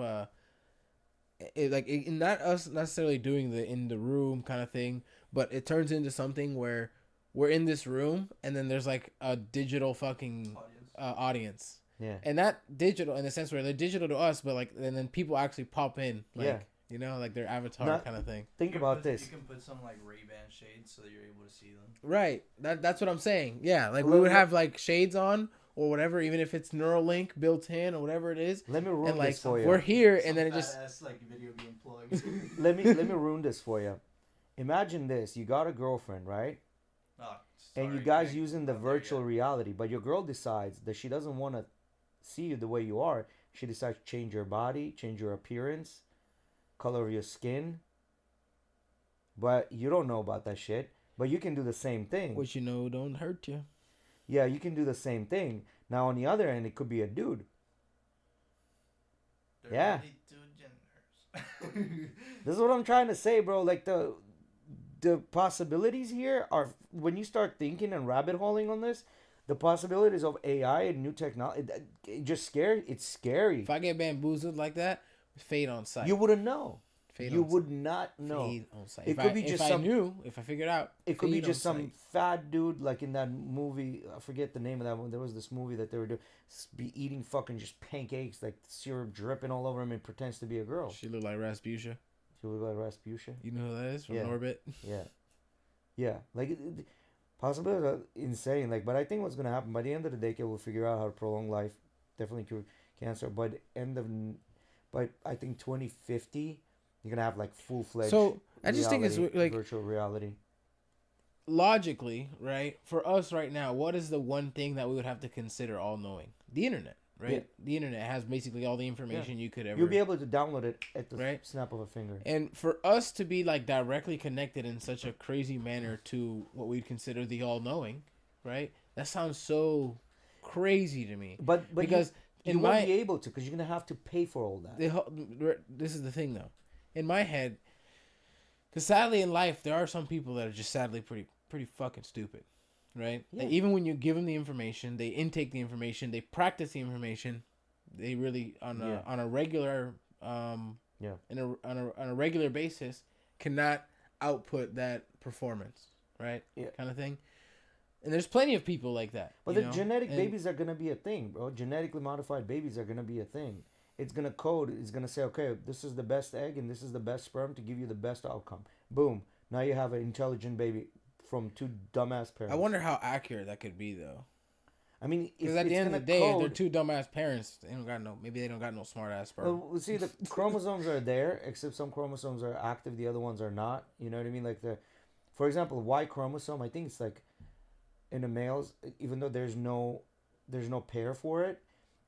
S1: not us necessarily doing the in the room kind of thing, but it turns into something where we're in this room and then there's like a digital fucking audience.
S2: Yeah.
S1: And not digital in the sense where they're digital to us, but like and then people actually pop in, like
S2: Yeah.
S1: you know, like their avatar kind of thing.
S2: Think about this.
S3: You can put some like Ray-Ban shades so that you're able to see them.
S1: Right. That's what I'm saying. Yeah, like we would have like shades on or whatever, even if it's Neuralink built in or whatever it is.
S2: Let me ruin
S1: and like
S2: this for you.
S1: we're here,
S3: Some
S1: and then it
S3: fat
S1: just
S3: ass, like video being plugged.
S2: let me ruin this for you. Imagine this: you got a girlfriend, right?
S3: Oh,
S2: And you
S3: sorry,
S2: guys
S3: Greg.
S2: using the
S3: Not there
S2: virtual
S3: yet.
S2: reality, but your girl decides that she doesn't want to see you the way you are. She decides to change your body, change your appearance, color of your skin. But you don't know about that shit. But you can do the same thing.
S1: which you know don't hurt you.
S2: Yeah, you can do the same thing. Now on the other end, it could be a dude.
S3: There
S2: Yeah.
S3: are only two genders.
S2: This is what I'm trying to say, bro. Like the possibilities here are when you start thinking and rabbit holing on this, the possibilities of AI and new technology, it just scary. It's scary.
S1: If I get bamboozled like that, fade on sight.
S2: You wouldn't know.
S1: Fade
S2: You
S1: on
S2: would not know.
S1: Fade on sight.
S2: It
S1: If
S2: could
S1: I,
S2: be just
S1: if
S2: some.
S1: I knew, if I figured out,
S2: It could be
S1: fade
S2: just
S1: on
S2: some
S1: sight.
S2: fat dude like in that movie. I forget the name of that one. There was this movie that they were doing. Be eating fucking just pancakes, like syrup dripping all over him, and pretends to be a girl.
S1: She looked like Rasputia.
S2: She look like Rasputia.
S1: You know who that is from
S2: Yeah.
S1: Orbit?
S2: Yeah, yeah. Like possibilities are insane. Like, but I think what's gonna happen by the end of the decade, we'll figure out how to prolong life. Definitely cure cancer. By I think 2050, you're gonna have like full fledged.
S1: So I just think it's like
S2: virtual reality.
S1: logically, right? For us right now, what is the one thing that we would have to consider all knowing? The internet, right?
S2: Yeah.
S1: The internet has basically all the information you could ever.
S2: You'll be able to download it at the
S1: Right.
S2: snap of a finger.
S1: And for us to be like directly connected in such a crazy manner to what we'd consider the all knowing, right? That sounds so crazy to me.
S2: But
S1: because
S2: you
S1: in
S2: won't
S1: my
S2: be able to because you're gonna have to pay for all that.
S1: this is the thing though, in my head, because sadly in life there are some people that are just sadly pretty fucking stupid, right?
S2: Yeah.
S1: Like, even when you give them the information, they intake the information, they practice the information, they really on a regular on a regular basis cannot output that performance, right?
S2: Yeah.
S1: Kind of thing. And there's plenty of people like that.
S2: But
S1: you
S2: the
S1: know?
S2: genetic
S1: And-
S2: babies are gonna be a thing, bro. Genetically modified babies are gonna be a thing. It's gonna code. It's gonna say, okay, this is the best egg and this is the best sperm to give you the best outcome. Boom. Now you have an intelligent baby from two dumbass parents.
S1: I wonder how accurate that could be though.
S2: I mean, if
S1: Because at the
S2: it's
S1: end of the
S2: gonna
S1: day,
S2: code,
S1: they're two dumbass parents. They don't got no. Maybe they don't got no smart ass sperm.
S2: well, see, the chromosomes are there, except some chromosomes are active, the other ones are not. You know what I mean? Like for example, Y chromosome. I think it's like in the males, even though there's no pair for it,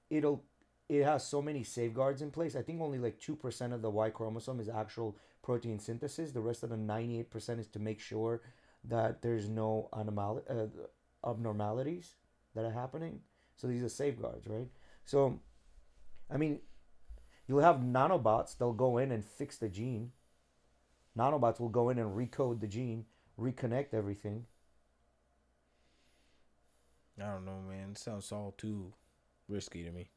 S2: it has so many safeguards in place. I think only like 2% of the Y chromosome is actual protein synthesis. The rest of the 98% is to make sure that there's no abnormalities that are happening. So these are safeguards, right? So, I mean, you'll have nanobots. They'll go in and fix the gene. Nanobots will go in and recode the gene, reconnect everything.
S1: I don't know, man. It sounds all too risky to me.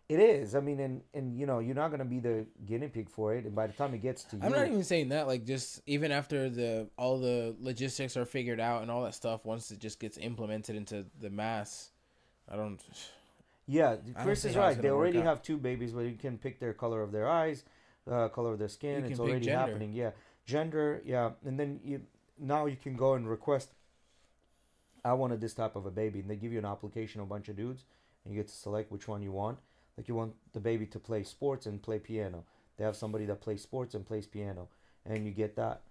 S2: It is. I mean, and you know, you're not gonna be the guinea pig for it. And by the time it gets to you,
S1: I'm not even saying that. Like, just even after all the logistics are figured out and all that stuff, once it just gets implemented into the mass, I don't.
S2: Yeah,
S1: I
S2: Chris
S1: don't
S2: is
S1: see how it's
S2: right. They
S1: gonna work
S2: already
S1: out.
S2: have two babies, but you can pick their color of their eyes, color of their skin.
S1: You
S2: It's
S1: can pick
S2: already
S1: gender.
S2: happening. Yeah, gender. Yeah, and then you can go and request. I wanted this type of a baby, and they give you an application of a bunch of dudes, and you get to select which one you want. Like you want the baby to play sports and play piano. They have somebody that plays sports and plays piano, and you get that.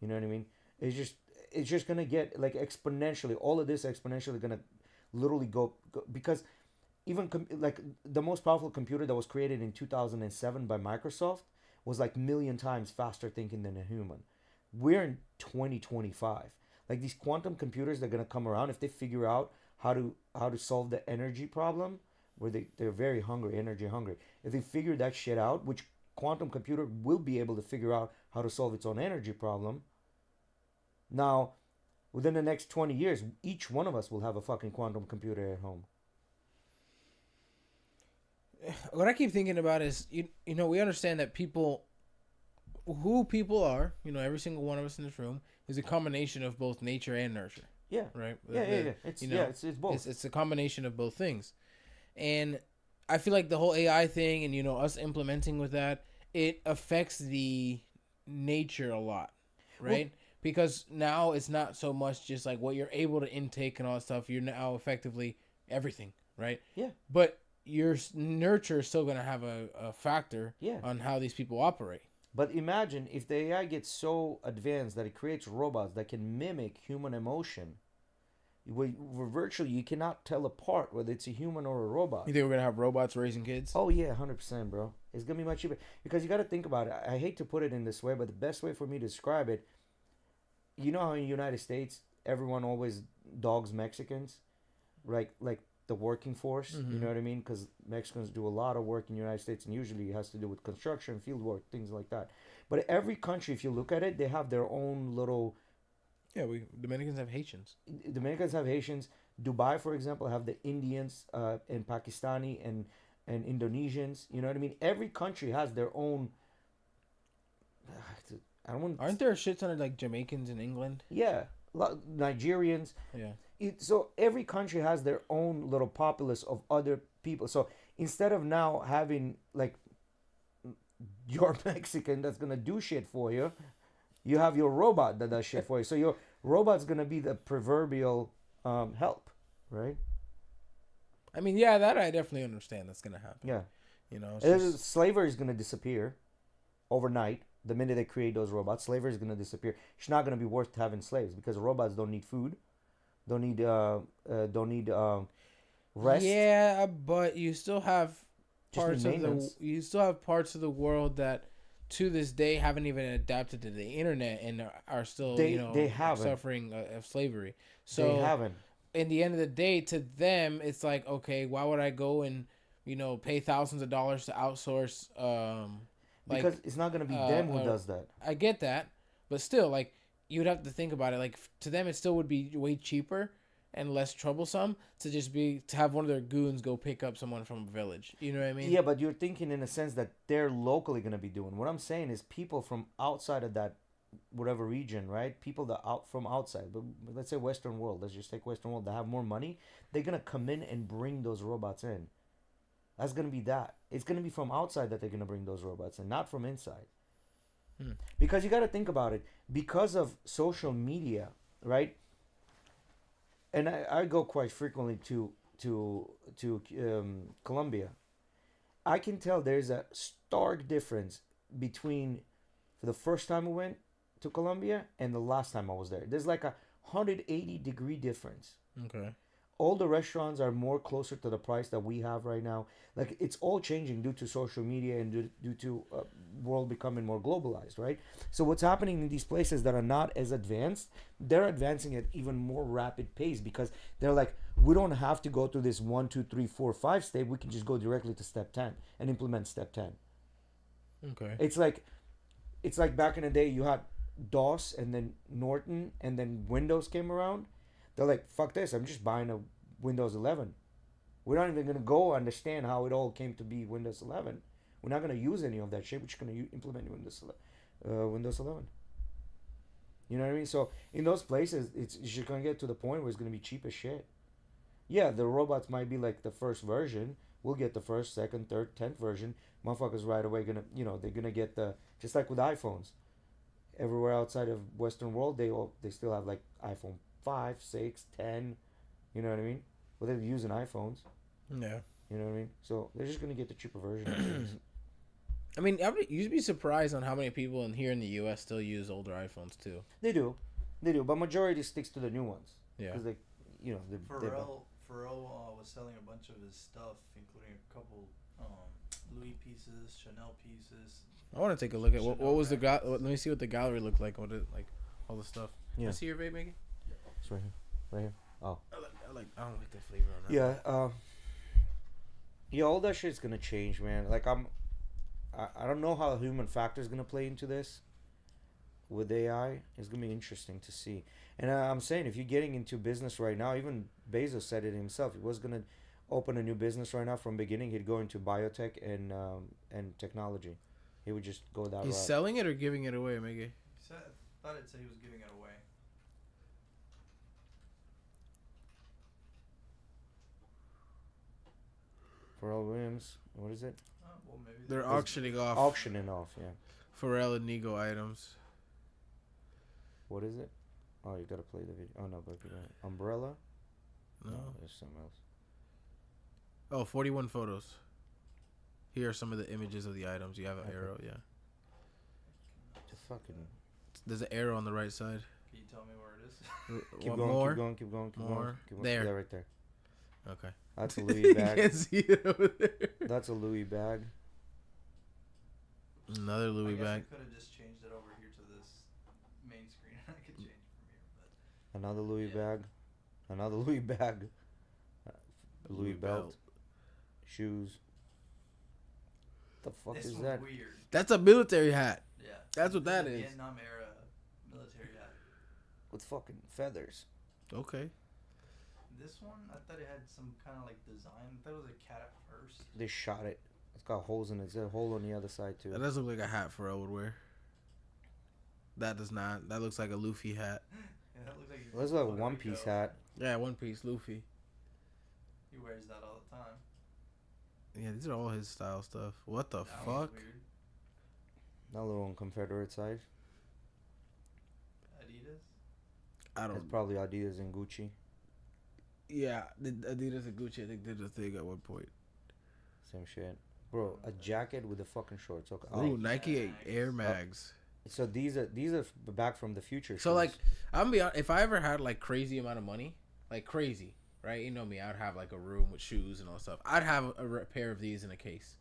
S2: You know what I mean? It's just gonna get like exponentially. All of this exponentially gonna literally go because even like the most powerful computer that was created in 2007 by Microsoft was like million times faster thinking than a human. We're in 2025. Like these quantum computers that are gonna come around, if they figure out how to solve the energy problem, where they're very hungry, energy hungry. If they figure that shit out, which quantum computer will be able to figure out how to solve its own energy problem. Now, within the next 20 years, each one of us will have a fucking quantum computer at home.
S1: What I keep thinking about is, you know, we understand that who people are, you know, every single one of us in this room is a combination of both nature and nurture.
S2: Yeah.
S1: Right?
S2: Yeah. It's,
S1: you know,
S2: yeah, it's both.
S1: It's a combination of both things. And I feel like the whole AI thing and, you know, us implementing with that, it affects the nature a lot, right? Well, because now it's not so much just like what you're able to intake and all that stuff. You're now effectively everything, right?
S2: Yeah.
S1: But your nurture is still going to have a factor on how these people operate.
S2: But imagine if the AI gets so advanced that it creates robots that can mimic human emotion. Where virtually you cannot tell apart whether it's a human or a robot.
S1: You think we're going to have robots raising kids?
S2: Oh, yeah, 100%, bro. It's going to be much cheaper. Because you got to think about it. I hate to put it in this way, but the best way for me to describe it, you know how in the United States, everyone always dogs Mexicans? Right? Like the working force, you know what I mean? Because Mexicans do a lot of work in the United States, and usually it has to do with construction, field work, things like that. But every country, if you look at it, they have their own little...
S1: Yeah, Dominicans have Haitians.
S2: Dominicans have Haitians. Dubai, for example, have the Indians and Pakistani and Indonesians. You know what I mean? Every country has their own... I don't want...
S1: Aren't there a shit ton of like Jamaicans in England?
S2: Yeah. Nigerians.
S1: Yeah.
S2: So every country has their own little populace of other people. So instead of now having like your Mexican that's going to do shit for you, you have your robot that does shit for you. So your robot's going to be the proverbial help, right?
S1: I mean, yeah, that I definitely understand that's going to happen.
S2: Yeah.
S1: You know,
S2: slavery is going to disappear overnight. The minute they create those robots, slavery is going to disappear. It's not going to be worth having slaves because robots don't need food, don't need rest.
S1: Yeah, but you still have parts of the world that to this day haven't even adapted to the internet and are still suffering of slavery. So
S2: they haven't.
S1: In the end of the day, to them, it's like, okay, why would I go and pay thousands of dollars to outsource?
S2: Because it's not going to be them who does that.
S1: I get that, but still, like, you'd have to think about it. Like, to them, it still would be way cheaper and less troublesome to have one of their goons go pick up someone from a village. You know what I mean?
S2: Yeah, but you're thinking in a sense that they're locally going to be doing. What I'm saying is people from outside of that whatever region, right? People that from outside, but let's say Western world. Let's just take Western world that have more money. They're going to come in and bring those robots in. That's going to be that. It's going to be from outside that they're going to bring those robots and not from inside. Because you got to think about it. Because of social media, right? And I go quite frequently to Colombia. I can tell there's a stark difference between the first time we went to Colombia and the last time I was there. There's like a 180-degree difference.
S1: Okay.
S2: All the restaurants are more closer to the price that we have right now. Like, it's all changing due to social media and due to world becoming more globalized, right? So what's happening in these places that are not as advanced, they're advancing at even more rapid pace because they're like, we don't have to go to this 1, 2, 3, 4, 5 step. We can just go directly to step 10 and implement step 10.
S1: Okay.
S2: It's like back in the day, you had DOS and then Norton and then Windows came around. They're like, fuck this, I'm just buying a Windows 11. We're not even going to go understand how it all came to be Windows 11. We're not going to use any of that shit. We're just going to implement Windows 11. You know what I mean? So in those places, it's just going to get to the point where it's going to be cheap as shit. Yeah, the robots might be like the first version. We'll get the first, second, third, 10th version. Motherfuckers right away going to, they're going to get just like with iPhones. Everywhere outside of Western world, they still have like iPhone 5, 6, 10. You know what I mean? But they're using iPhones.
S1: Yeah.
S2: You know what I mean? So they're just going to get the cheaper version of things.
S1: I mean, you'd be surprised on how many people here in the U.S. still use older iPhones, too.
S2: They do. But majority sticks to the new ones.
S1: Yeah.
S2: Because
S3: Pharrell was selling a bunch of his stuff, including a couple Louis pieces, Chanel pieces.
S1: I want to take a look at what was the let me see what the gallery looked like. What it like all the stuff.
S2: Yeah.
S1: I see your vape, Megan.
S2: It's right here. Right here. Oh.
S1: I don't like the flavor on that.
S2: Yeah. Yeah. All that shit's gonna change, man. Like I don't know how the human factor is gonna play into this. With AI, it's gonna be interesting to see. And I'm saying, if you're getting into business right now, even Bezos said it himself. He was gonna open a new business right now from beginning. He'd go into biotech and technology. He would just go that
S1: He's
S2: route.
S1: selling it or giving it away, Miggy?
S3: I thought it said he was giving it away.
S2: Pharrell Williams, what is it?
S3: Well, maybe
S1: They're auctioning off
S2: Auctioning off, yeah.
S1: Pharrell and Nigo items.
S2: What is it? Oh, you gotta play the video. Oh no, but Umbrella?
S1: No.
S2: There's something else.
S1: Oh, 41 photos. Here are some of the images of the items. You have an arrow, yeah.
S2: Just fucking.
S1: There's an arrow on the right side.
S3: Can you tell me where it is?
S2: Keep
S1: More?
S2: going, keep going.
S1: More?
S2: Keep going.
S1: There.
S2: Yeah, right there.
S1: Okay.
S2: That's a Louis
S1: You
S2: bag.
S1: can't see it over there.
S2: That's a Louis bag.
S1: Another Louis
S3: I guess
S1: bag.
S3: I could have just changed it over here to this main screen. I could change it from here, but
S2: Another Louis
S3: Yeah.
S2: bag. Another Louis bag. Louis belt.
S1: belt.
S2: Shoes. The fuck
S3: this
S2: is
S3: one's
S2: that?
S3: weird.
S1: That's a military hat.
S3: Yeah.
S1: That's what
S3: This
S1: that
S3: a
S1: is.
S3: Vietnam era military hat.
S2: With fucking feathers.
S1: Okay.
S3: This one, I thought it had some kind of like design. I thought it was a cat at first.
S2: They shot it. It's got holes in it. There's a hole on the other side too.
S1: That does look like a hat Pharrell would wear. That does not. That looks like a Luffy hat.
S3: Yeah, that looks like he's
S2: Looks
S3: from
S2: like a
S3: Puerto
S2: One Piece
S3: Rico.
S2: hat.
S1: Yeah, One Piece, Luffy.
S3: He wears that all the time.
S1: Yeah, these are all his style stuff. What the
S3: That one's
S1: fuck?
S3: weird.
S2: That little on Confederate side.
S3: Adidas.
S1: I
S2: It's
S1: don't.
S2: probably Adidas and Gucci.
S1: Yeah, the Adidas and Gucci, I think, did a thing at one point.
S2: Same shit. Bro, a jacket with the fucking shorts. Okay.
S1: Ooh,
S2: Oh.
S1: Nike
S3: Mags.
S1: Air Mags.
S2: So these are back from the future.
S1: So
S2: shoes.
S1: like, I'm gonna be honest, if I ever had like crazy amount of money, like crazy, right? You know me, I'd have like a room with shoes and all that stuff. I'd have a pair of these in a case.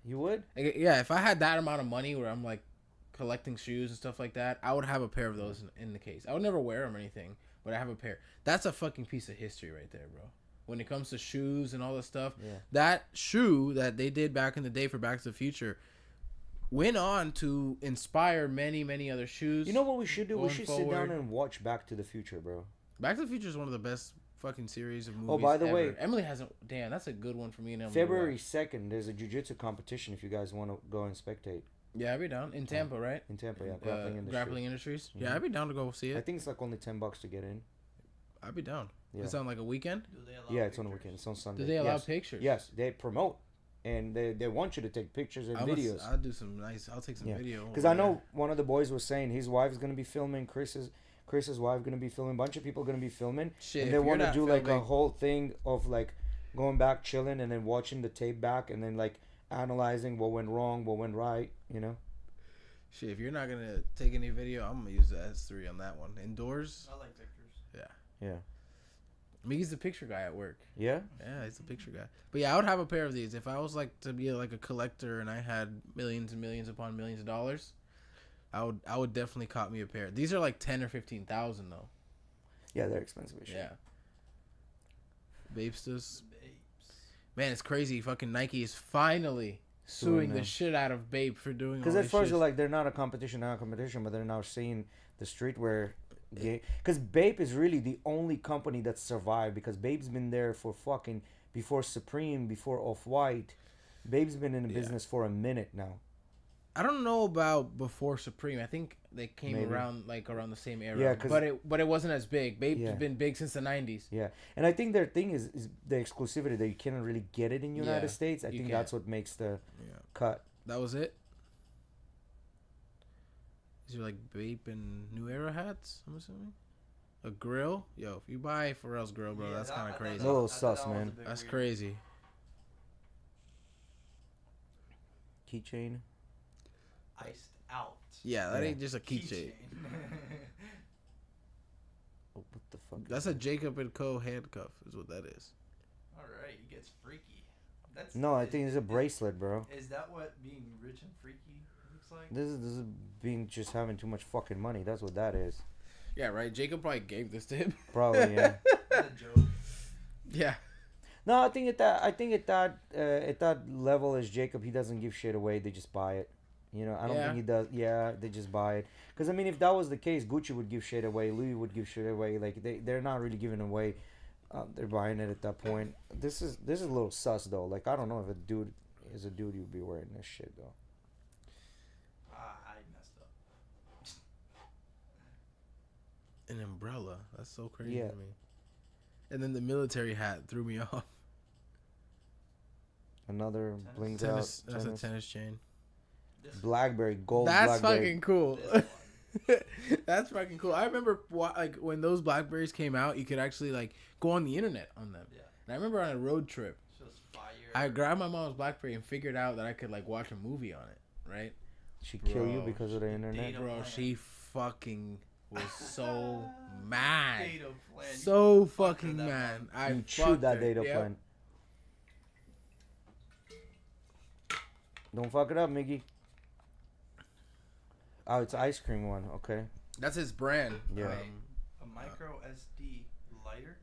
S2: You would?
S1: Like, yeah, if I had that amount of money where I'm like collecting shoes and stuff like that, I would have a pair of those in the case. I would never wear them or anything, but I have a pair. That's a fucking piece of history right there, bro. When it comes to shoes and all this stuff,
S2: Yeah.
S1: that shoe that they did back in the day for Back to the Future went on to inspire many, many other shoes.
S2: You know what we should do? We
S1: going
S2: should sit
S1: forward.
S2: down and watch Back to the Future, bro.
S1: Back to the Future is one of the best fucking series of movies.
S2: Oh, by the
S1: ever.
S2: way,
S1: Emily hasn't. Damn, that's a good one for me and Emily. to
S2: February
S1: watch.
S2: 2nd, there's a jiu-jitsu competition if you guys want to go and spectate.
S1: Yeah, I'd be down in Tampa, right?
S2: In Tampa, yeah.
S1: Grappling Industries. Yeah,
S2: Mhm.
S1: I'd be down to go see
S2: I
S1: it.
S2: think it's like only $10 to get in.
S1: I'd be down.
S2: Yeah.
S1: It's on like a weekend.
S3: Do they allow
S2: Yeah, it's on the
S3: pictures?
S2: weekend. It's on Sunday.
S1: Do they allow
S2: yes.
S1: pictures?
S2: Yes, they promote. And they want you to take pictures and videos.
S1: I'll do some nice. I'll take some
S2: Yeah.
S1: video.
S2: Because I know one of the boys was saying his wife's going to be filming. Chris's wife going to be filming. A bunch of people going to be filming.
S1: Shit,
S2: And
S1: if
S2: they
S1: you're
S2: want to
S1: not
S2: do like a
S1: filming-
S2: whole thing of like going back, chilling, and then watching the tape back, and then like analyzing what went wrong, what went right, you know?
S1: Shit, if you're not gonna take any video, I'm gonna use the S3 on that one. Indoors.
S3: I like pictures.
S2: Yeah.
S1: He's the picture guy at work.
S2: Yeah?
S1: Yeah, he's the picture guy. But yeah, I would have a pair of these if I was like to be like a collector and I had millions and millions upon millions of dollars. I would definitely cop me a pair. These are like 10 or 15,000 though.
S2: Yeah, they're expensive as shit.
S1: Yeah. Babestas.
S3: Babes.
S1: Man, it's crazy. Fucking Nike is finally suing the
S2: them.
S1: shit out of Babe for doing all
S2: Because
S1: this
S2: at first
S1: shit.
S2: they're like, they're not a competition, but they're now seeing the streetwear game. Because Bape is really the only company that survived, because Babe's been there for fucking, before Supreme, before Off-White. Babe's been in the business for a minute now.
S1: I don't know about before Supreme. I think they came
S2: Maybe.
S1: around around the same era.
S2: Yeah, 'cause-
S1: but it wasn't as big. Babe's
S2: Yeah.
S1: been big since the 90s.
S2: Yeah, and I think their thing is the exclusivity, that you cannot really get it in United
S1: Yeah,
S2: States. I
S1: you
S2: think
S1: can't.
S2: that's what makes the
S1: Yeah.
S2: cut.
S1: That was it. These are like Bape and New Era hats, I'm assuming. A grill? Yo, if you buy Pharrell's grill, bro,
S3: Yeah,
S1: that's
S3: that-
S1: kind
S3: I
S1: of
S3: thought
S1: crazy.
S3: that-
S2: Little
S3: I thought
S2: sus,
S3: that was a
S2: man.
S3: bit
S1: That's
S3: weird.
S1: crazy.
S2: Keychain.
S3: Iced out.
S1: Yeah, that
S2: Yeah.
S1: ain't just a keychain.
S2: Oh, what the fuck?
S1: That's a Jacob and Co. handcuff, is what that is.
S3: All right, he gets freaky. That's
S2: No, I think it's a bracelet, bro.
S3: Is that what being rich and freaky looks like?
S2: This is being just having too much fucking money. That's what that is.
S1: Yeah, right. Jacob probably gave this to him.
S2: Probably, yeah.
S3: That's a joke.
S1: Yeah.
S2: No, I think at that level as Jacob, he doesn't give shit away. They just buy it. You know, I don't think he does. Yeah, they just buy it. Because I mean, if that was the case, Gucci would give shit away. Louis would give shit away. Like they're not really giving away. They're buying it at that point. This is a little sus though. Like I don't know if a dude is a dude you'd be wearing this shit though.
S3: I messed up.
S1: An umbrella. That's so crazy
S2: Yeah.
S1: to me. And then the military hat threw me off.
S2: Another blings
S1: Tennis.
S2: out.
S1: That's a tennis chain.
S3: This
S2: Blackberry gold.
S1: That's
S2: Blackberry.
S1: fucking cool.
S3: this one.
S1: That's fucking cool. I remember like when those Blackberries came out, you could actually like go on the internet on them.
S3: Yeah.
S1: And I remember on a road trip,
S3: This was fire.
S1: I grabbed my mom's Blackberry and figured out that I could like watch a movie on it. Right?
S2: She kill you
S1: Bro,
S2: because of the internet.
S3: data
S1: Bro,
S3: plan.
S1: she fucking was so mad.
S3: Data plan.
S1: So
S3: Fuck her
S1: fucking
S3: that
S1: mad.
S3: month.
S1: I
S2: You chewed
S1: fucked
S2: that
S1: her.
S2: data
S1: Yep.
S2: plan. Don't fuck it up, Miggy. Oh, it's ice cream one. Okay.
S1: That's his brand.
S2: Yeah.
S3: A micro SD lighter.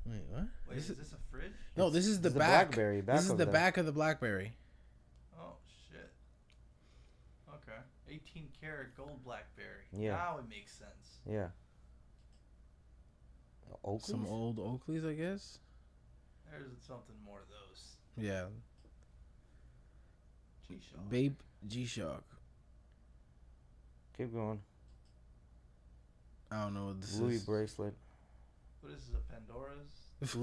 S1: Wait, what?
S3: Wait, is this a fridge?
S1: No, this is the
S2: It's the
S1: back.
S2: Blackberry.
S1: This is
S2: of
S1: the
S2: that.
S1: back of the Blackberry.
S3: Oh shit. Okay. 18 karat gold blackberry.
S2: Yeah.
S3: Now it makes sense.
S2: Yeah. Oakleys?
S1: Some old Oakleys, I guess.
S3: There's something more of those.
S1: Yeah.
S3: G-Shock.
S1: Babe G-Shock.
S2: Keep going.
S1: I don't know what this
S2: Louis
S1: is.
S2: bracelet.
S3: What is this, a Pandora's?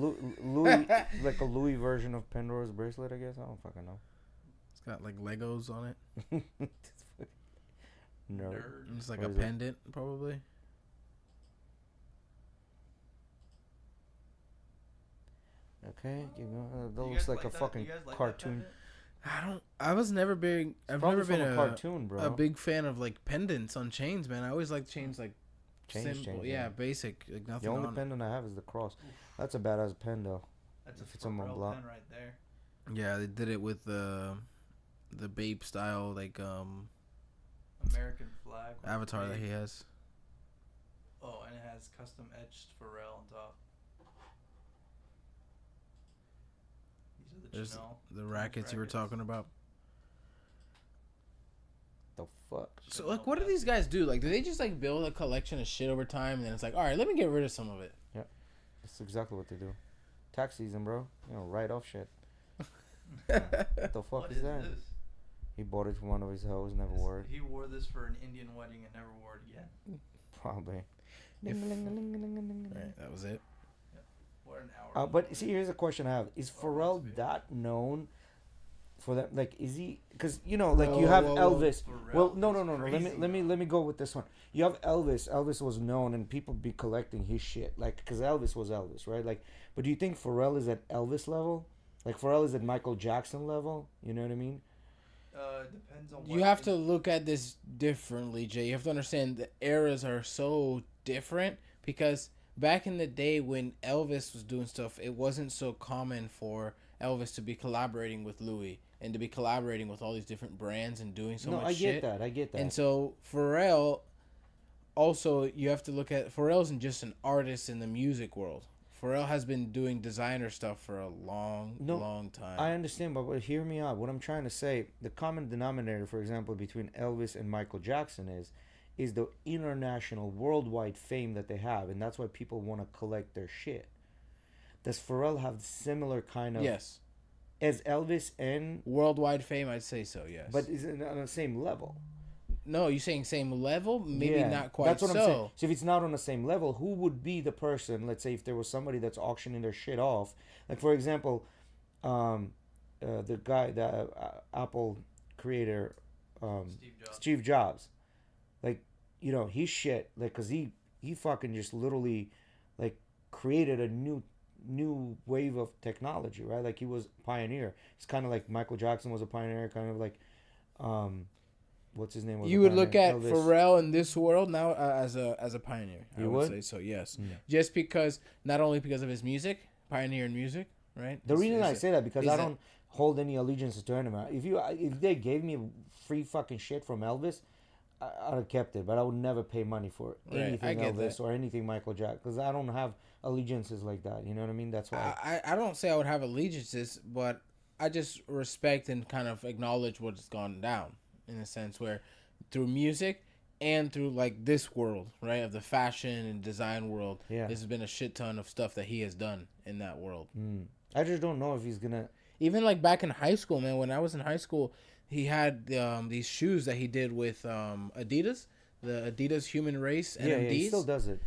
S2: Louis, like a Louis version of Pandora's bracelet, I guess. I don't fucking know.
S1: It's got like Legos on it.
S2: Nerd.
S1: It's like
S2: What
S1: a
S2: is it?
S1: pendant, probably.
S2: Okay, keep going. That
S3: You
S2: looks
S3: guys
S2: like a
S3: that?
S2: fucking
S3: You guys like that
S2: cartoon.
S3: pendant?
S1: I was never big. I've
S2: Probably
S1: never been
S2: from a cartoon, bro.
S1: a big fan of like pendants on chains, man. I always like chains like
S2: Chains,
S1: simple,
S2: chains,
S1: yeah,
S2: yeah.
S1: basic, like
S2: The
S1: nothing
S2: only
S1: on.
S2: pendant I have is the cross. That's a badass pen though.
S3: That's
S2: If
S3: a
S2: it's a Mont
S3: Pharrell
S2: Blanc.
S3: pen right there.
S1: Yeah, they did it with the Babe style like
S3: American flag. with
S1: avatar that
S3: big-
S1: he has.
S3: Oh, and it has custom etched Pharrell on top. These are the
S1: There's
S3: Chanel.
S1: the rackets you were
S3: rackets.
S1: talking about.
S2: The fuck?
S1: So like, what do these guys do? Like, do they just like build a collection of shit over time, and then it's like, all right, let me get rid of some of it.
S2: That's exactly what they do. Tax season, bro. You know, write off shit. What the fuck
S3: What
S2: is that?
S3: this?
S2: He bought it from one of his hoes, never wore it.
S3: He wore this for an Indian wedding and never wore it again.
S2: Probably.
S1: If- Right, that was it.
S3: What an hour.
S2: But see, here's a question I have: is Pharrell that known for that? Like, is he? Because you know, like you
S1: Whoa,
S2: have
S1: whoa, whoa.
S2: Elvis.
S3: Pharrell
S2: Well, no.
S3: is
S2: Let me
S3: crazy,
S2: let me go with this one. You have Elvis. Elvis was known, and people be collecting his shit, like because Elvis was Elvis, right? Like, but do you think Pharrell is at Elvis level? Like Pharrell is at Michael Jackson level? You know what I mean?
S3: Depends on.
S1: You
S3: what
S1: have to look at this differently, Jay. You have to understand the eras are so different because back in the day when Elvis was doing stuff, it wasn't so common for Elvis to be collaborating with Louis and to be collaborating with all these different brands and doing so much
S2: I
S1: shit.
S2: get that. I get that.
S1: And so Pharrell, also you have to look at Pharrell isn't just an artist in the music world. Pharrell has been doing designer stuff for a long time.
S2: I understand, but hear me out. What I'm trying to say, the common denominator, for example, between Elvis and Michael Jackson is the international, worldwide fame that they have, and that's why people want to collect their shit. Does Pharrell have similar kind of
S1: Yes.
S2: as Elvis and?
S1: Worldwide fame, I'd say so, yes.
S2: But is it on the same level?
S1: No, you saying same level? Maybe
S2: Yeah,
S1: not quite
S2: That's what
S1: so.
S2: I'm saying. So if it's not on the same level, who would be the person? Let's say if there was somebody that's auctioning their shit off, like for example, the guy, the Apple creator,
S3: Steve Jobs.
S2: Steve Jobs, like you know his shit, like because he fucking just literally like created a new wave of technology, right? Like he was pioneer. It's kind of like Michael Jackson was a pioneer, kind of like what's his name? Was
S1: You
S2: a
S1: would look
S2: pioneer.
S1: at
S2: Elvis.
S1: Pharrell in this world now as a pioneer. I
S2: You
S1: would
S2: would?
S1: say so. Yes,
S2: Yeah.
S1: just because not only because of his music, pioneer in music, right?
S2: The reason I
S1: It's-
S2: say that because
S1: is
S2: I
S1: that-
S2: don't hold any allegiance to him. If they gave me free fucking shit from Elvis, I'd have kept it, but I would never pay money for
S1: Right, I
S2: anything
S1: get
S2: Elvis
S1: that.
S2: or anything Michael Jackson because I don't have allegiances like that. You know what I mean? That's why.
S1: I don't say I would have allegiances, but I just respect and kind of acknowledge what's gone down in a sense where through music and through like this world, right, of the fashion and design world,
S2: Yeah.
S1: there's been a shit ton of stuff that he has done in that world.
S2: I just don't know if he's gonna.
S1: Even like back in high school, man, when I was in high school, he had these shoes that he did with Adidas, the Adidas Human Race NMDs.
S2: Yeah, he still does it.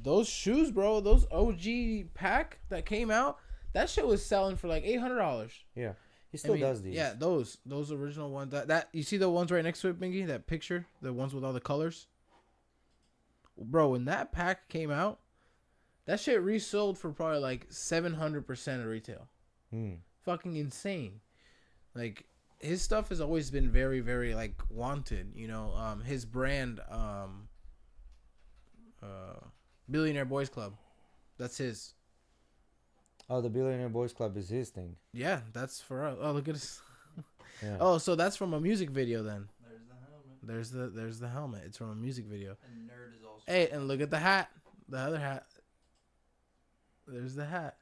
S1: Those shoes, bro, those OG pack that came out, that shit was selling for like $800.
S2: Yeah, he still does these.
S1: Yeah, those original ones. That you see the ones right next to it, Bingy? That picture, the ones with all the colors. Bro, when that pack came out, that shit resold for probably like 700% of retail. Fucking insane. Like his stuff has always been very, very like wanted. You know, his brand, Billionaire Boys Club, that's his.
S2: Oh, the Billionaire Boys Club is his thing.
S1: Yeah, that's for us. Oh, look at this.
S2: Yeah.
S1: Oh, so that's from a music video then.
S3: There's the helmet.
S1: There's the helmet. It's from a music video.
S3: And Nerd is also.
S1: Hey, and look at the hat. The other hat. There's the hat.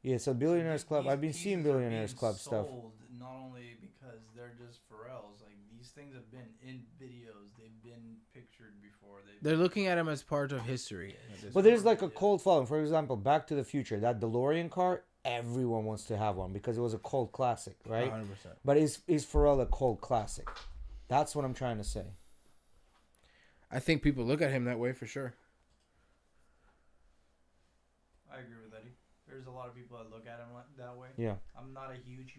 S2: Yeah, so Billionaires Club.
S3: These
S2: I've been
S3: pieces
S2: seeing
S3: are
S2: Billionaires
S3: being
S2: Club stuff.
S3: sold not only because they're just Pharrell's. Like these things have been in videos. They've been pictured before.
S1: They're looking at him as part of history.
S2: But there's like a cult following. For example, Back to the Future, that DeLorean car, everyone wants to have one because it was a cult classic, right?
S1: 100%.
S2: But is Pharrell a cult classic? That's what I'm trying to say.
S1: I think people look at him that way for sure.
S3: I agree with Eddie. There's a lot of people that look at him that way.
S2: Yeah.
S3: I'm not a huge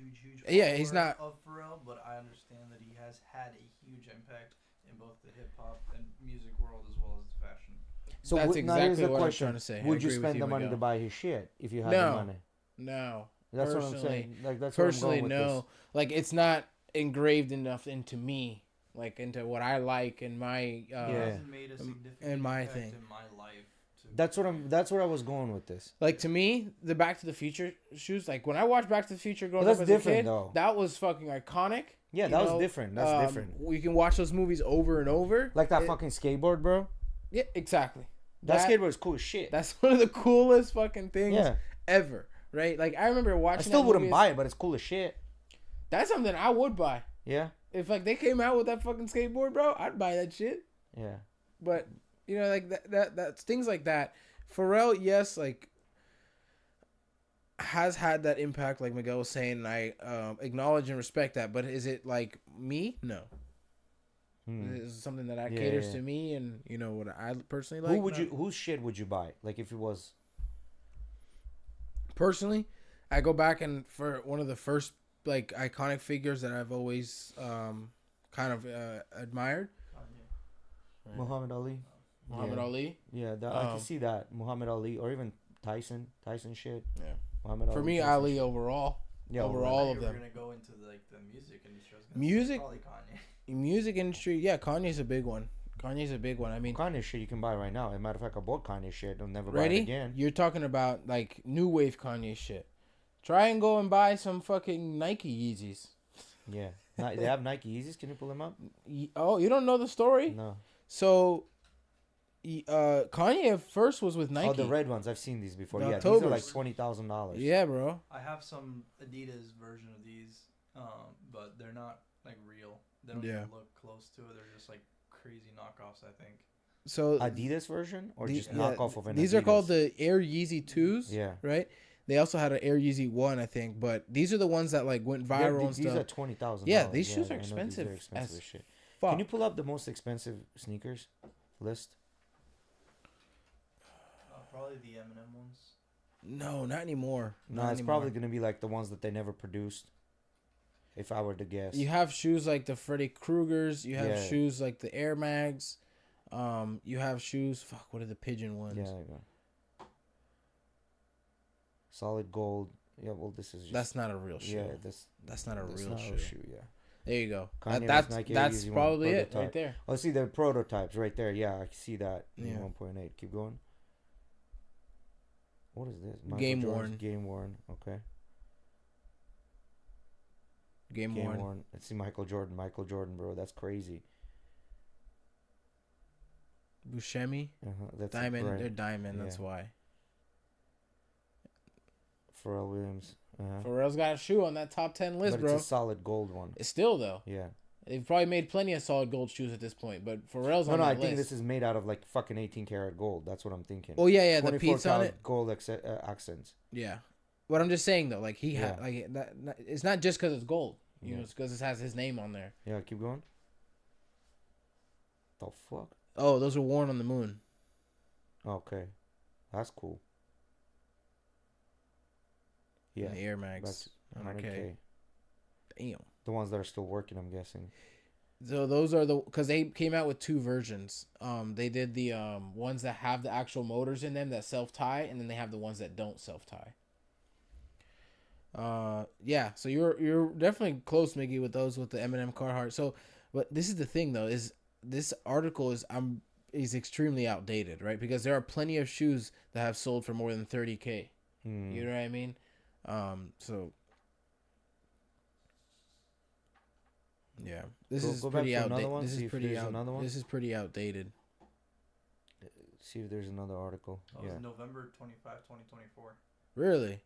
S1: Yeah, he's
S3: follower
S1: not-
S3: of Pharrell, but I understand that he has had a huge impact in both the hip hop and music world as well as the fashion.
S2: So
S1: That's
S2: now here's
S1: exactly
S2: the
S1: what I'm
S2: question.
S1: trying to say. I
S2: Would you
S1: agree with
S2: spend
S1: you,
S2: the money
S1: Miguel.
S2: to buy his shit if you had
S1: No.
S2: the money?
S1: No.
S2: That's what I'm
S1: Personally-
S2: saying. Like that's
S1: Personally,
S2: what I'm going with
S1: no. Like it's not engraved enough into me, like into what I like and my
S3: It
S2: Yeah.
S3: hasn't made a significant
S1: and my
S3: impact
S1: thing.
S3: in my life.
S2: this. That's where I was going with this.
S1: Like to me, the Back to the Future shoes. Like when I watched Back to the Future growing
S2: But
S1: up
S2: that's
S1: as a
S2: different,
S1: kid,
S2: though.
S1: that was fucking iconic.
S2: Yeah,
S1: you
S2: that
S1: know?
S2: was different. That's different.
S1: We can watch those movies over and over.
S2: Like that fucking skateboard, bro.
S1: Yeah, exactly.
S2: That skateboard is cool as shit.
S1: That's one of the coolest fucking things
S2: Yeah.
S1: ever. Right? Like I remember watching.
S2: I still
S1: that
S2: wouldn't
S1: movie
S2: buy it, but it's cool as shit.
S1: That's something I would buy.
S2: Yeah.
S1: If like they came out with that fucking skateboard, bro, I'd buy that shit.
S2: Yeah.
S1: But you know, like that's things like that. Pharrell, yes, like has had that impact, like Miguel was saying, and I acknowledge and respect that. But is it like me? No. Is it something that caters to me and you know what I personally like?
S2: Whose shit would you buy? Like if it was
S1: Personally, I go back and for one of the first like iconic figures that I've always kind of admired.
S2: Muhammad Ali.
S1: Muhammad Ali.
S2: Yeah, I can see that. Muhammad Ali or even Tyson shit.
S1: Yeah.
S2: Muhammad
S1: For
S2: Ali,
S1: me,
S2: Tyson
S1: Ali
S2: shit.
S1: overall.
S2: Yeah,
S1: overall of
S3: We're
S1: them.
S3: gonna go into like the music industry. I was gonna
S1: Music?
S3: say probably Kanye.
S1: Music industry, yeah, Kanye's a big one. Kanye's a big one. I mean,
S2: Kanye shit you can buy right now. As a matter of fact, I bought Kanye shit. I'll never buy
S1: ready?
S2: it again.
S1: You're talking about like new wave Kanye shit. Try and go and buy some fucking Nike Yeezys.
S2: Yeah. They have Nike Yeezys. Can you pull them up?
S1: Oh, you don't know the story?
S2: No.
S1: So, Kanye first was with Nike.
S2: Oh, the red ones. I've seen these before.
S1: The
S2: Yeah, these are like
S1: Octobers.
S2: $20,000.
S1: Yeah, bro.
S3: I have some Adidas version of these, but they're not like real. They don't
S1: Yeah.
S3: even look close to it. They're just like crazy knockoffs, I think.
S1: So
S2: Adidas version or just
S1: yeah,
S2: knockoff of an
S1: these
S2: Adidas?
S1: are called the Air Yeezy 2s.
S2: Yeah.
S1: Right? They also had an Air Yeezy 1, I think, but these are the ones that like went viral and
S2: These
S1: stuff.
S2: are $20,000.
S1: Yeah, these shoes are
S2: I know these
S1: expensive
S2: expensive
S1: as
S2: as shit.
S1: Fuck.
S2: Can you pull up the most expensive sneakers list?
S3: Probably the Eminem ones.
S1: No, not anymore.
S2: No,
S1: Not
S2: it's
S1: anymore.
S2: probably gonna be like the ones that they never produced. If I were to guess.
S1: You have shoes like the Freddy Kruegers. You have
S2: Yeah.
S1: shoes like the Air Mags. You have shoes. Fuck, what are the pigeon ones?
S2: Yeah, there you go. Solid gold. Yeah, well, this is just,
S1: That's not a real shoe.
S2: yeah,
S1: That's not a
S2: that's
S1: real
S2: not
S1: shoe.
S2: Yeah.
S1: There you go.
S2: Kanye was
S1: That's
S2: Nike
S1: that's
S2: Yeezy one,
S1: probably it
S2: prototype.
S1: right there.
S2: Oh, see, they're prototypes right there. Yeah, I can see that.
S1: Yeah.
S2: 1.8. Keep going. What is this?
S1: Game
S2: Jordan's
S1: worn.
S2: Game worn. Okay.
S1: Game worn.
S2: Let's see Michael Jordan, bro. That's crazy.
S1: Buscemi.
S2: That's
S1: Diamond.
S2: right.
S1: They're diamond.
S2: Yeah.
S1: That's why.
S2: Pharrell Williams.
S1: Pharrell's got a shoe on that top 10 list,
S2: but
S1: bro.
S2: it's a solid gold one.
S1: It's still though.
S2: Yeah.
S1: They've probably made plenty of solid gold shoes at this point, but Pharrell's on that list.
S2: I think this is made out of like fucking 18 karat gold. That's what I'm thinking.
S1: Oh yeah, the Pete's on it.
S2: Gold accents.
S1: Yeah, what I'm just saying though, like like that. It's not just because it's gold. You know, it's because it has his name on there.
S2: Yeah, keep going. The fuck?
S1: Oh, those were worn on the moon.
S2: Okay, that's cool. Yeah,
S1: and the Air Max. 100K. Damn.
S2: The ones that are still working, I'm guessing.
S1: So those are because they came out with two versions. They did the ones that have the actual motors in them that self tie, and then they have the ones that don't self tie. Yeah. So you're definitely close, Miggy, with those with the Eminem Carhartt. So, but this is the thing though, is this article is extremely outdated, right? Because there are plenty of shoes that have sold for more than 30K. You know what I mean? So. Yeah, this is pretty outdated. This is pretty outdated.
S2: See if there's another article.
S3: That was November 25, 2024.
S1: Really?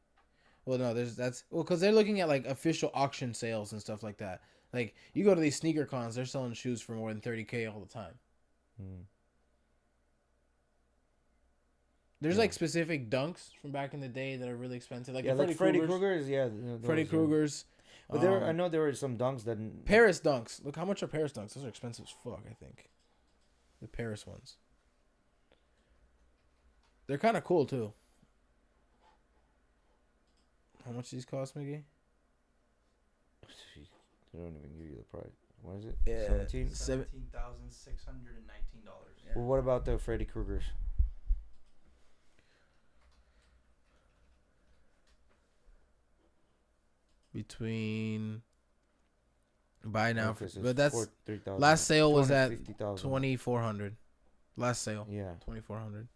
S1: Well, no, because they're looking at like official auction sales and stuff like that. Like you go to these sneaker cons, they're selling shoes for more than 30K all the time. There's like specific dunks from back in the day that are really expensive, like
S2: Freddy Krueger's.
S1: Freddy Krueger's.
S2: But I know there were some dunks that...
S1: Paris dunks. Look, how much are Paris dunks? Those are expensive as fuck, I think. The Paris ones. They're kind of cool, too. How much these cost, Miggy?
S2: They don't even give you the price. What is it?
S1: Yeah,
S3: $17,619.
S1: Yeah.
S2: Well, what about the Freddy Krueger's?
S1: Between buy now, but
S2: that's
S1: last sale was at 2,400. Last sale, 2,400.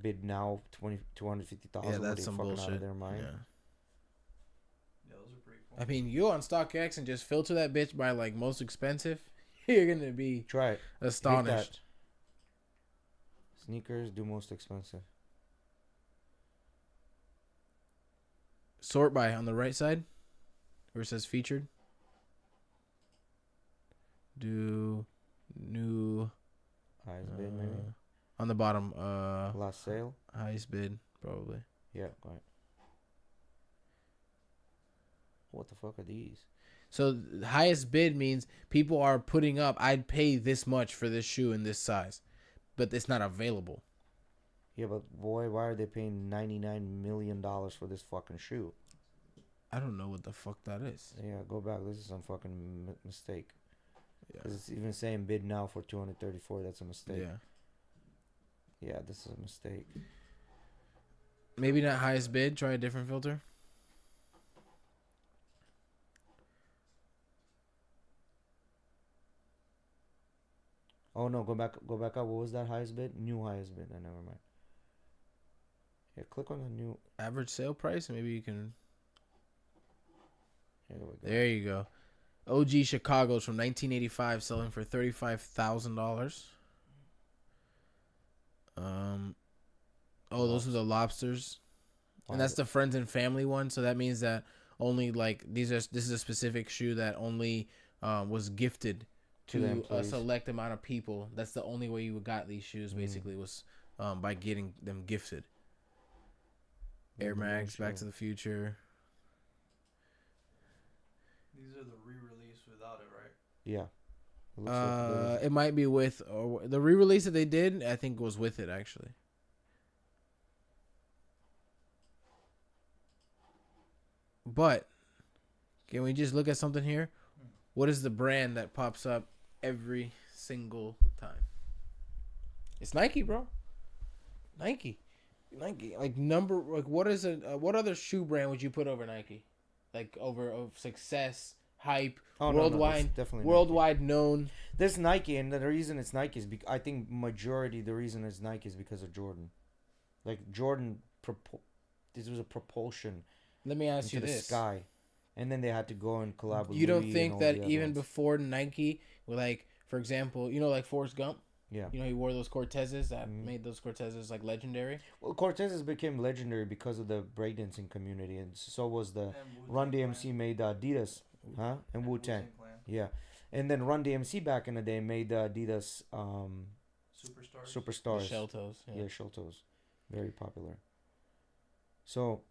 S2: Bid now 250,000.
S1: Yeah, that's some bullshit.
S2: Out of their mind.
S3: Yeah, those are pretty cool.
S1: I mean, you on StockX and just filter that bitch by like most expensive, you're gonna be astonished.
S2: Sneakers do most expensive.
S1: Sort by on the right side, where it says featured. Do new
S2: highest bid maybe
S1: on the bottom.
S2: Last sale.
S1: Highest bid probably.
S2: Yeah, go ahead. What the fuck are these?
S1: So the highest bid means people are putting up. I'd pay this much for this shoe in this size, but it's not available.
S2: Yeah, but boy, why are they paying $99 million for this fucking shoe?
S1: I don't know what the fuck that is.
S2: Yeah, go back. This is some fucking mistake.
S1: Yeah.
S2: Because it's even saying bid now for 234. That's a mistake.
S1: Yeah.
S2: Yeah, this is a mistake.
S1: Maybe not highest bid. Try a different filter.
S2: Oh no, go back up. What was that highest bid? New highest bid. Never mind. Yeah, click on the new
S1: average sale price. Maybe you can.
S2: Here we go.
S1: There you go. OG Chicago's from 1985, selling for $35,000. Those are the lobsters, and that's the friends and family one. So that means that only like this is a specific shoe that only was gifted to a select amount of people. That's the only way you got these shoes. Basically, was by getting them gifted. Air Max, Back to the Future.
S3: These are the re-release without it, right?
S2: Yeah.
S1: It might be with, or the re-release that they did, I think was with it actually. But can we just look at something here? What is the brand that pops up every single time? It's Nike, bro. Nike, what other shoe brand would you put over Nike? Like over of success, hype, worldwide, worldwide known.
S2: There's Nike, and the reason it's Nike is I think the reason it's Nike is because of Jordan. Like Jordan, this was a propulsion.
S1: Let me ask you
S2: this: the sky. and then they had to go and collab with
S1: You don't
S2: Louis
S1: think
S2: and all
S1: that
S2: the other
S1: even
S2: ones.
S1: before Nike, like for example, like Forrest Gump,
S2: Yeah.
S1: he wore those Cortezes that
S2: Mhm.
S1: made those Cortezes like legendary.
S2: Well, Cortez's became legendary because of the breakdancing community, and so was the
S3: And Wu-Tang
S2: Run
S3: Clan.
S2: DMC made Adidas, huh? And Wu Tang.
S3: Clan.
S2: Yeah, and then Run DMC back in the day made the Adidas
S3: Superstars.
S1: The
S2: Superstars.
S1: shell toes.
S2: Yeah, shell toes, very popular. So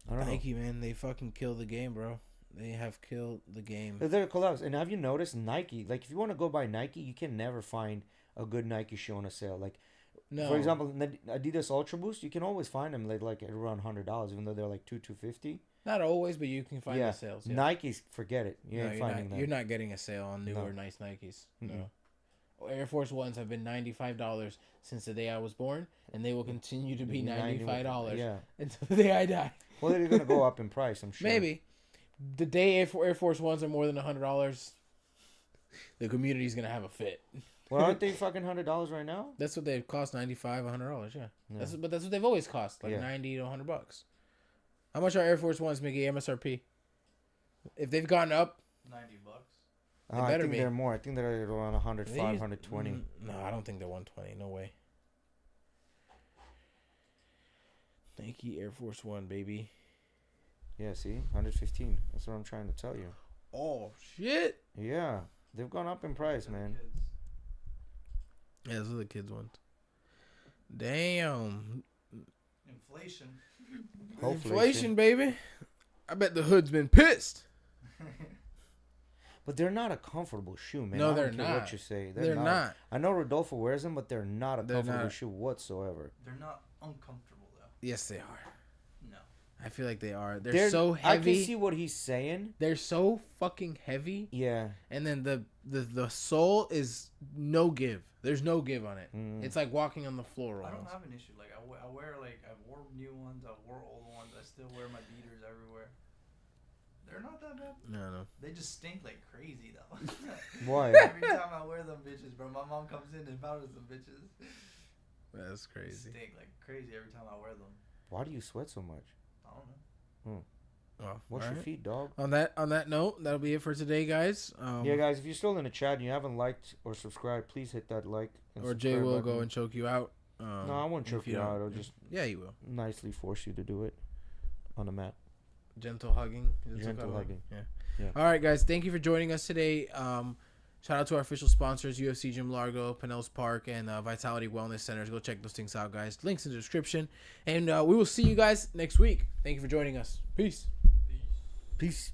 S2: I don't
S1: Nike, man, they fucking kill the game, bro. They have killed the game.
S2: know. They're collabs, and have you noticed Nike? Like, if you want to go buy Nike, you can never find a good Nike shoe on a sale. Like,
S1: No,
S2: for example, Adidas Ultra Boost, you can always find them like at around $100, even though they're like $250.
S1: not always, but you can find
S2: Yeah.
S1: the sales. Yeah.
S2: Nikes, forget it. You
S1: No,
S2: ain't
S1: you're
S2: finding
S1: not.
S2: that.
S1: You're not getting a sale on newer,
S2: No.
S1: nice Nikes.
S2: Mm-mm.
S1: No. Air Force Ones have been $95 since the day I was born, and they will continue to be $95
S2: Yeah.
S1: until the day I die.
S2: Well, they're gonna go up in price, I'm sure.
S1: Maybe the day Air Force Ones are more than $100, the community's gonna have a fit.
S2: Well, aren't they fucking $100 right now?
S1: That's what they cost, $95, $100. Yeah,
S2: Yeah.
S1: that's what they've always cost, like
S2: Yeah.
S1: $90 to $100. How much are Air Force Ones, Mickey? MSRP? If they've gone up,
S3: $90.
S1: They
S2: I
S1: better
S2: think
S1: be.
S2: they're more. I think they're around 105,
S1: they used-
S2: 120.
S1: No, I don't think they're 120. No way. Nike Air Force One, baby.
S2: Yeah, see, 115. That's what I'm trying to tell you.
S1: Oh shit!
S2: Yeah, they've gone up in price, man.
S3: Kids.
S1: Yeah, those are the kids' ones. Damn.
S3: Inflation.
S2: Hopefully,
S1: Inflation, baby. I bet the hood's been pissed.
S2: But they're not a comfortable shoe, man.
S1: No,
S2: I don't
S1: they're
S2: care
S1: not.
S2: What you say?
S1: They're not.
S2: I know Rodolfo wears them, but they're not a
S1: They're
S2: comfortable
S1: not.
S2: shoe whatsoever.
S3: They're not uncomfortable though.
S1: Yes, they are.
S3: No.
S1: I feel like they are. They're so
S2: I can
S1: heavy.
S2: see what he's saying.
S1: They're so fucking heavy,
S2: Yeah.
S1: and then the sole is no give. There's no give on it.
S2: Mm.
S1: It's like walking on the floor
S3: I don't
S1: almost.
S3: have an issue. Like I wear like I wore new ones. I wore old ones. I still wear my beaters everywhere. They're not that bad.
S1: No.
S3: They just stink like crazy though.
S2: Why?
S3: Every time I wear them bitches, bro, my mom comes in and powders them bitches.
S1: That's
S3: They
S1: crazy.
S3: stink like crazy every time I wear them.
S2: Why do you sweat so much?
S3: I don't know.
S1: Oh,
S2: Wash your
S1: alright.
S2: feet, dog.
S1: On that note, that'll be it for today, guys.
S2: Yeah, guys, if you're still in the chat and you haven't liked or subscribed, please hit that like. And
S1: Or Jay
S2: subscribe
S1: will
S2: button.
S1: go and choke you out.
S2: No, I won't
S1: if
S2: choke you
S1: don't-
S2: out. I'll just
S1: Yeah, you will.
S2: nicely force you to do it on the mat.
S1: Gentle hugging.
S2: Gentle hugging.
S1: Yeah.
S2: Yeah.
S1: All right, guys. Thank you for joining us today. Shout out to our official sponsors, UFC Gym Largo, Pinellas Park, and Vitality Wellness Centers. Go check those things out, guys. Links in the description. And we will see you guys next week. Thank you for joining us. Peace.
S2: Peace.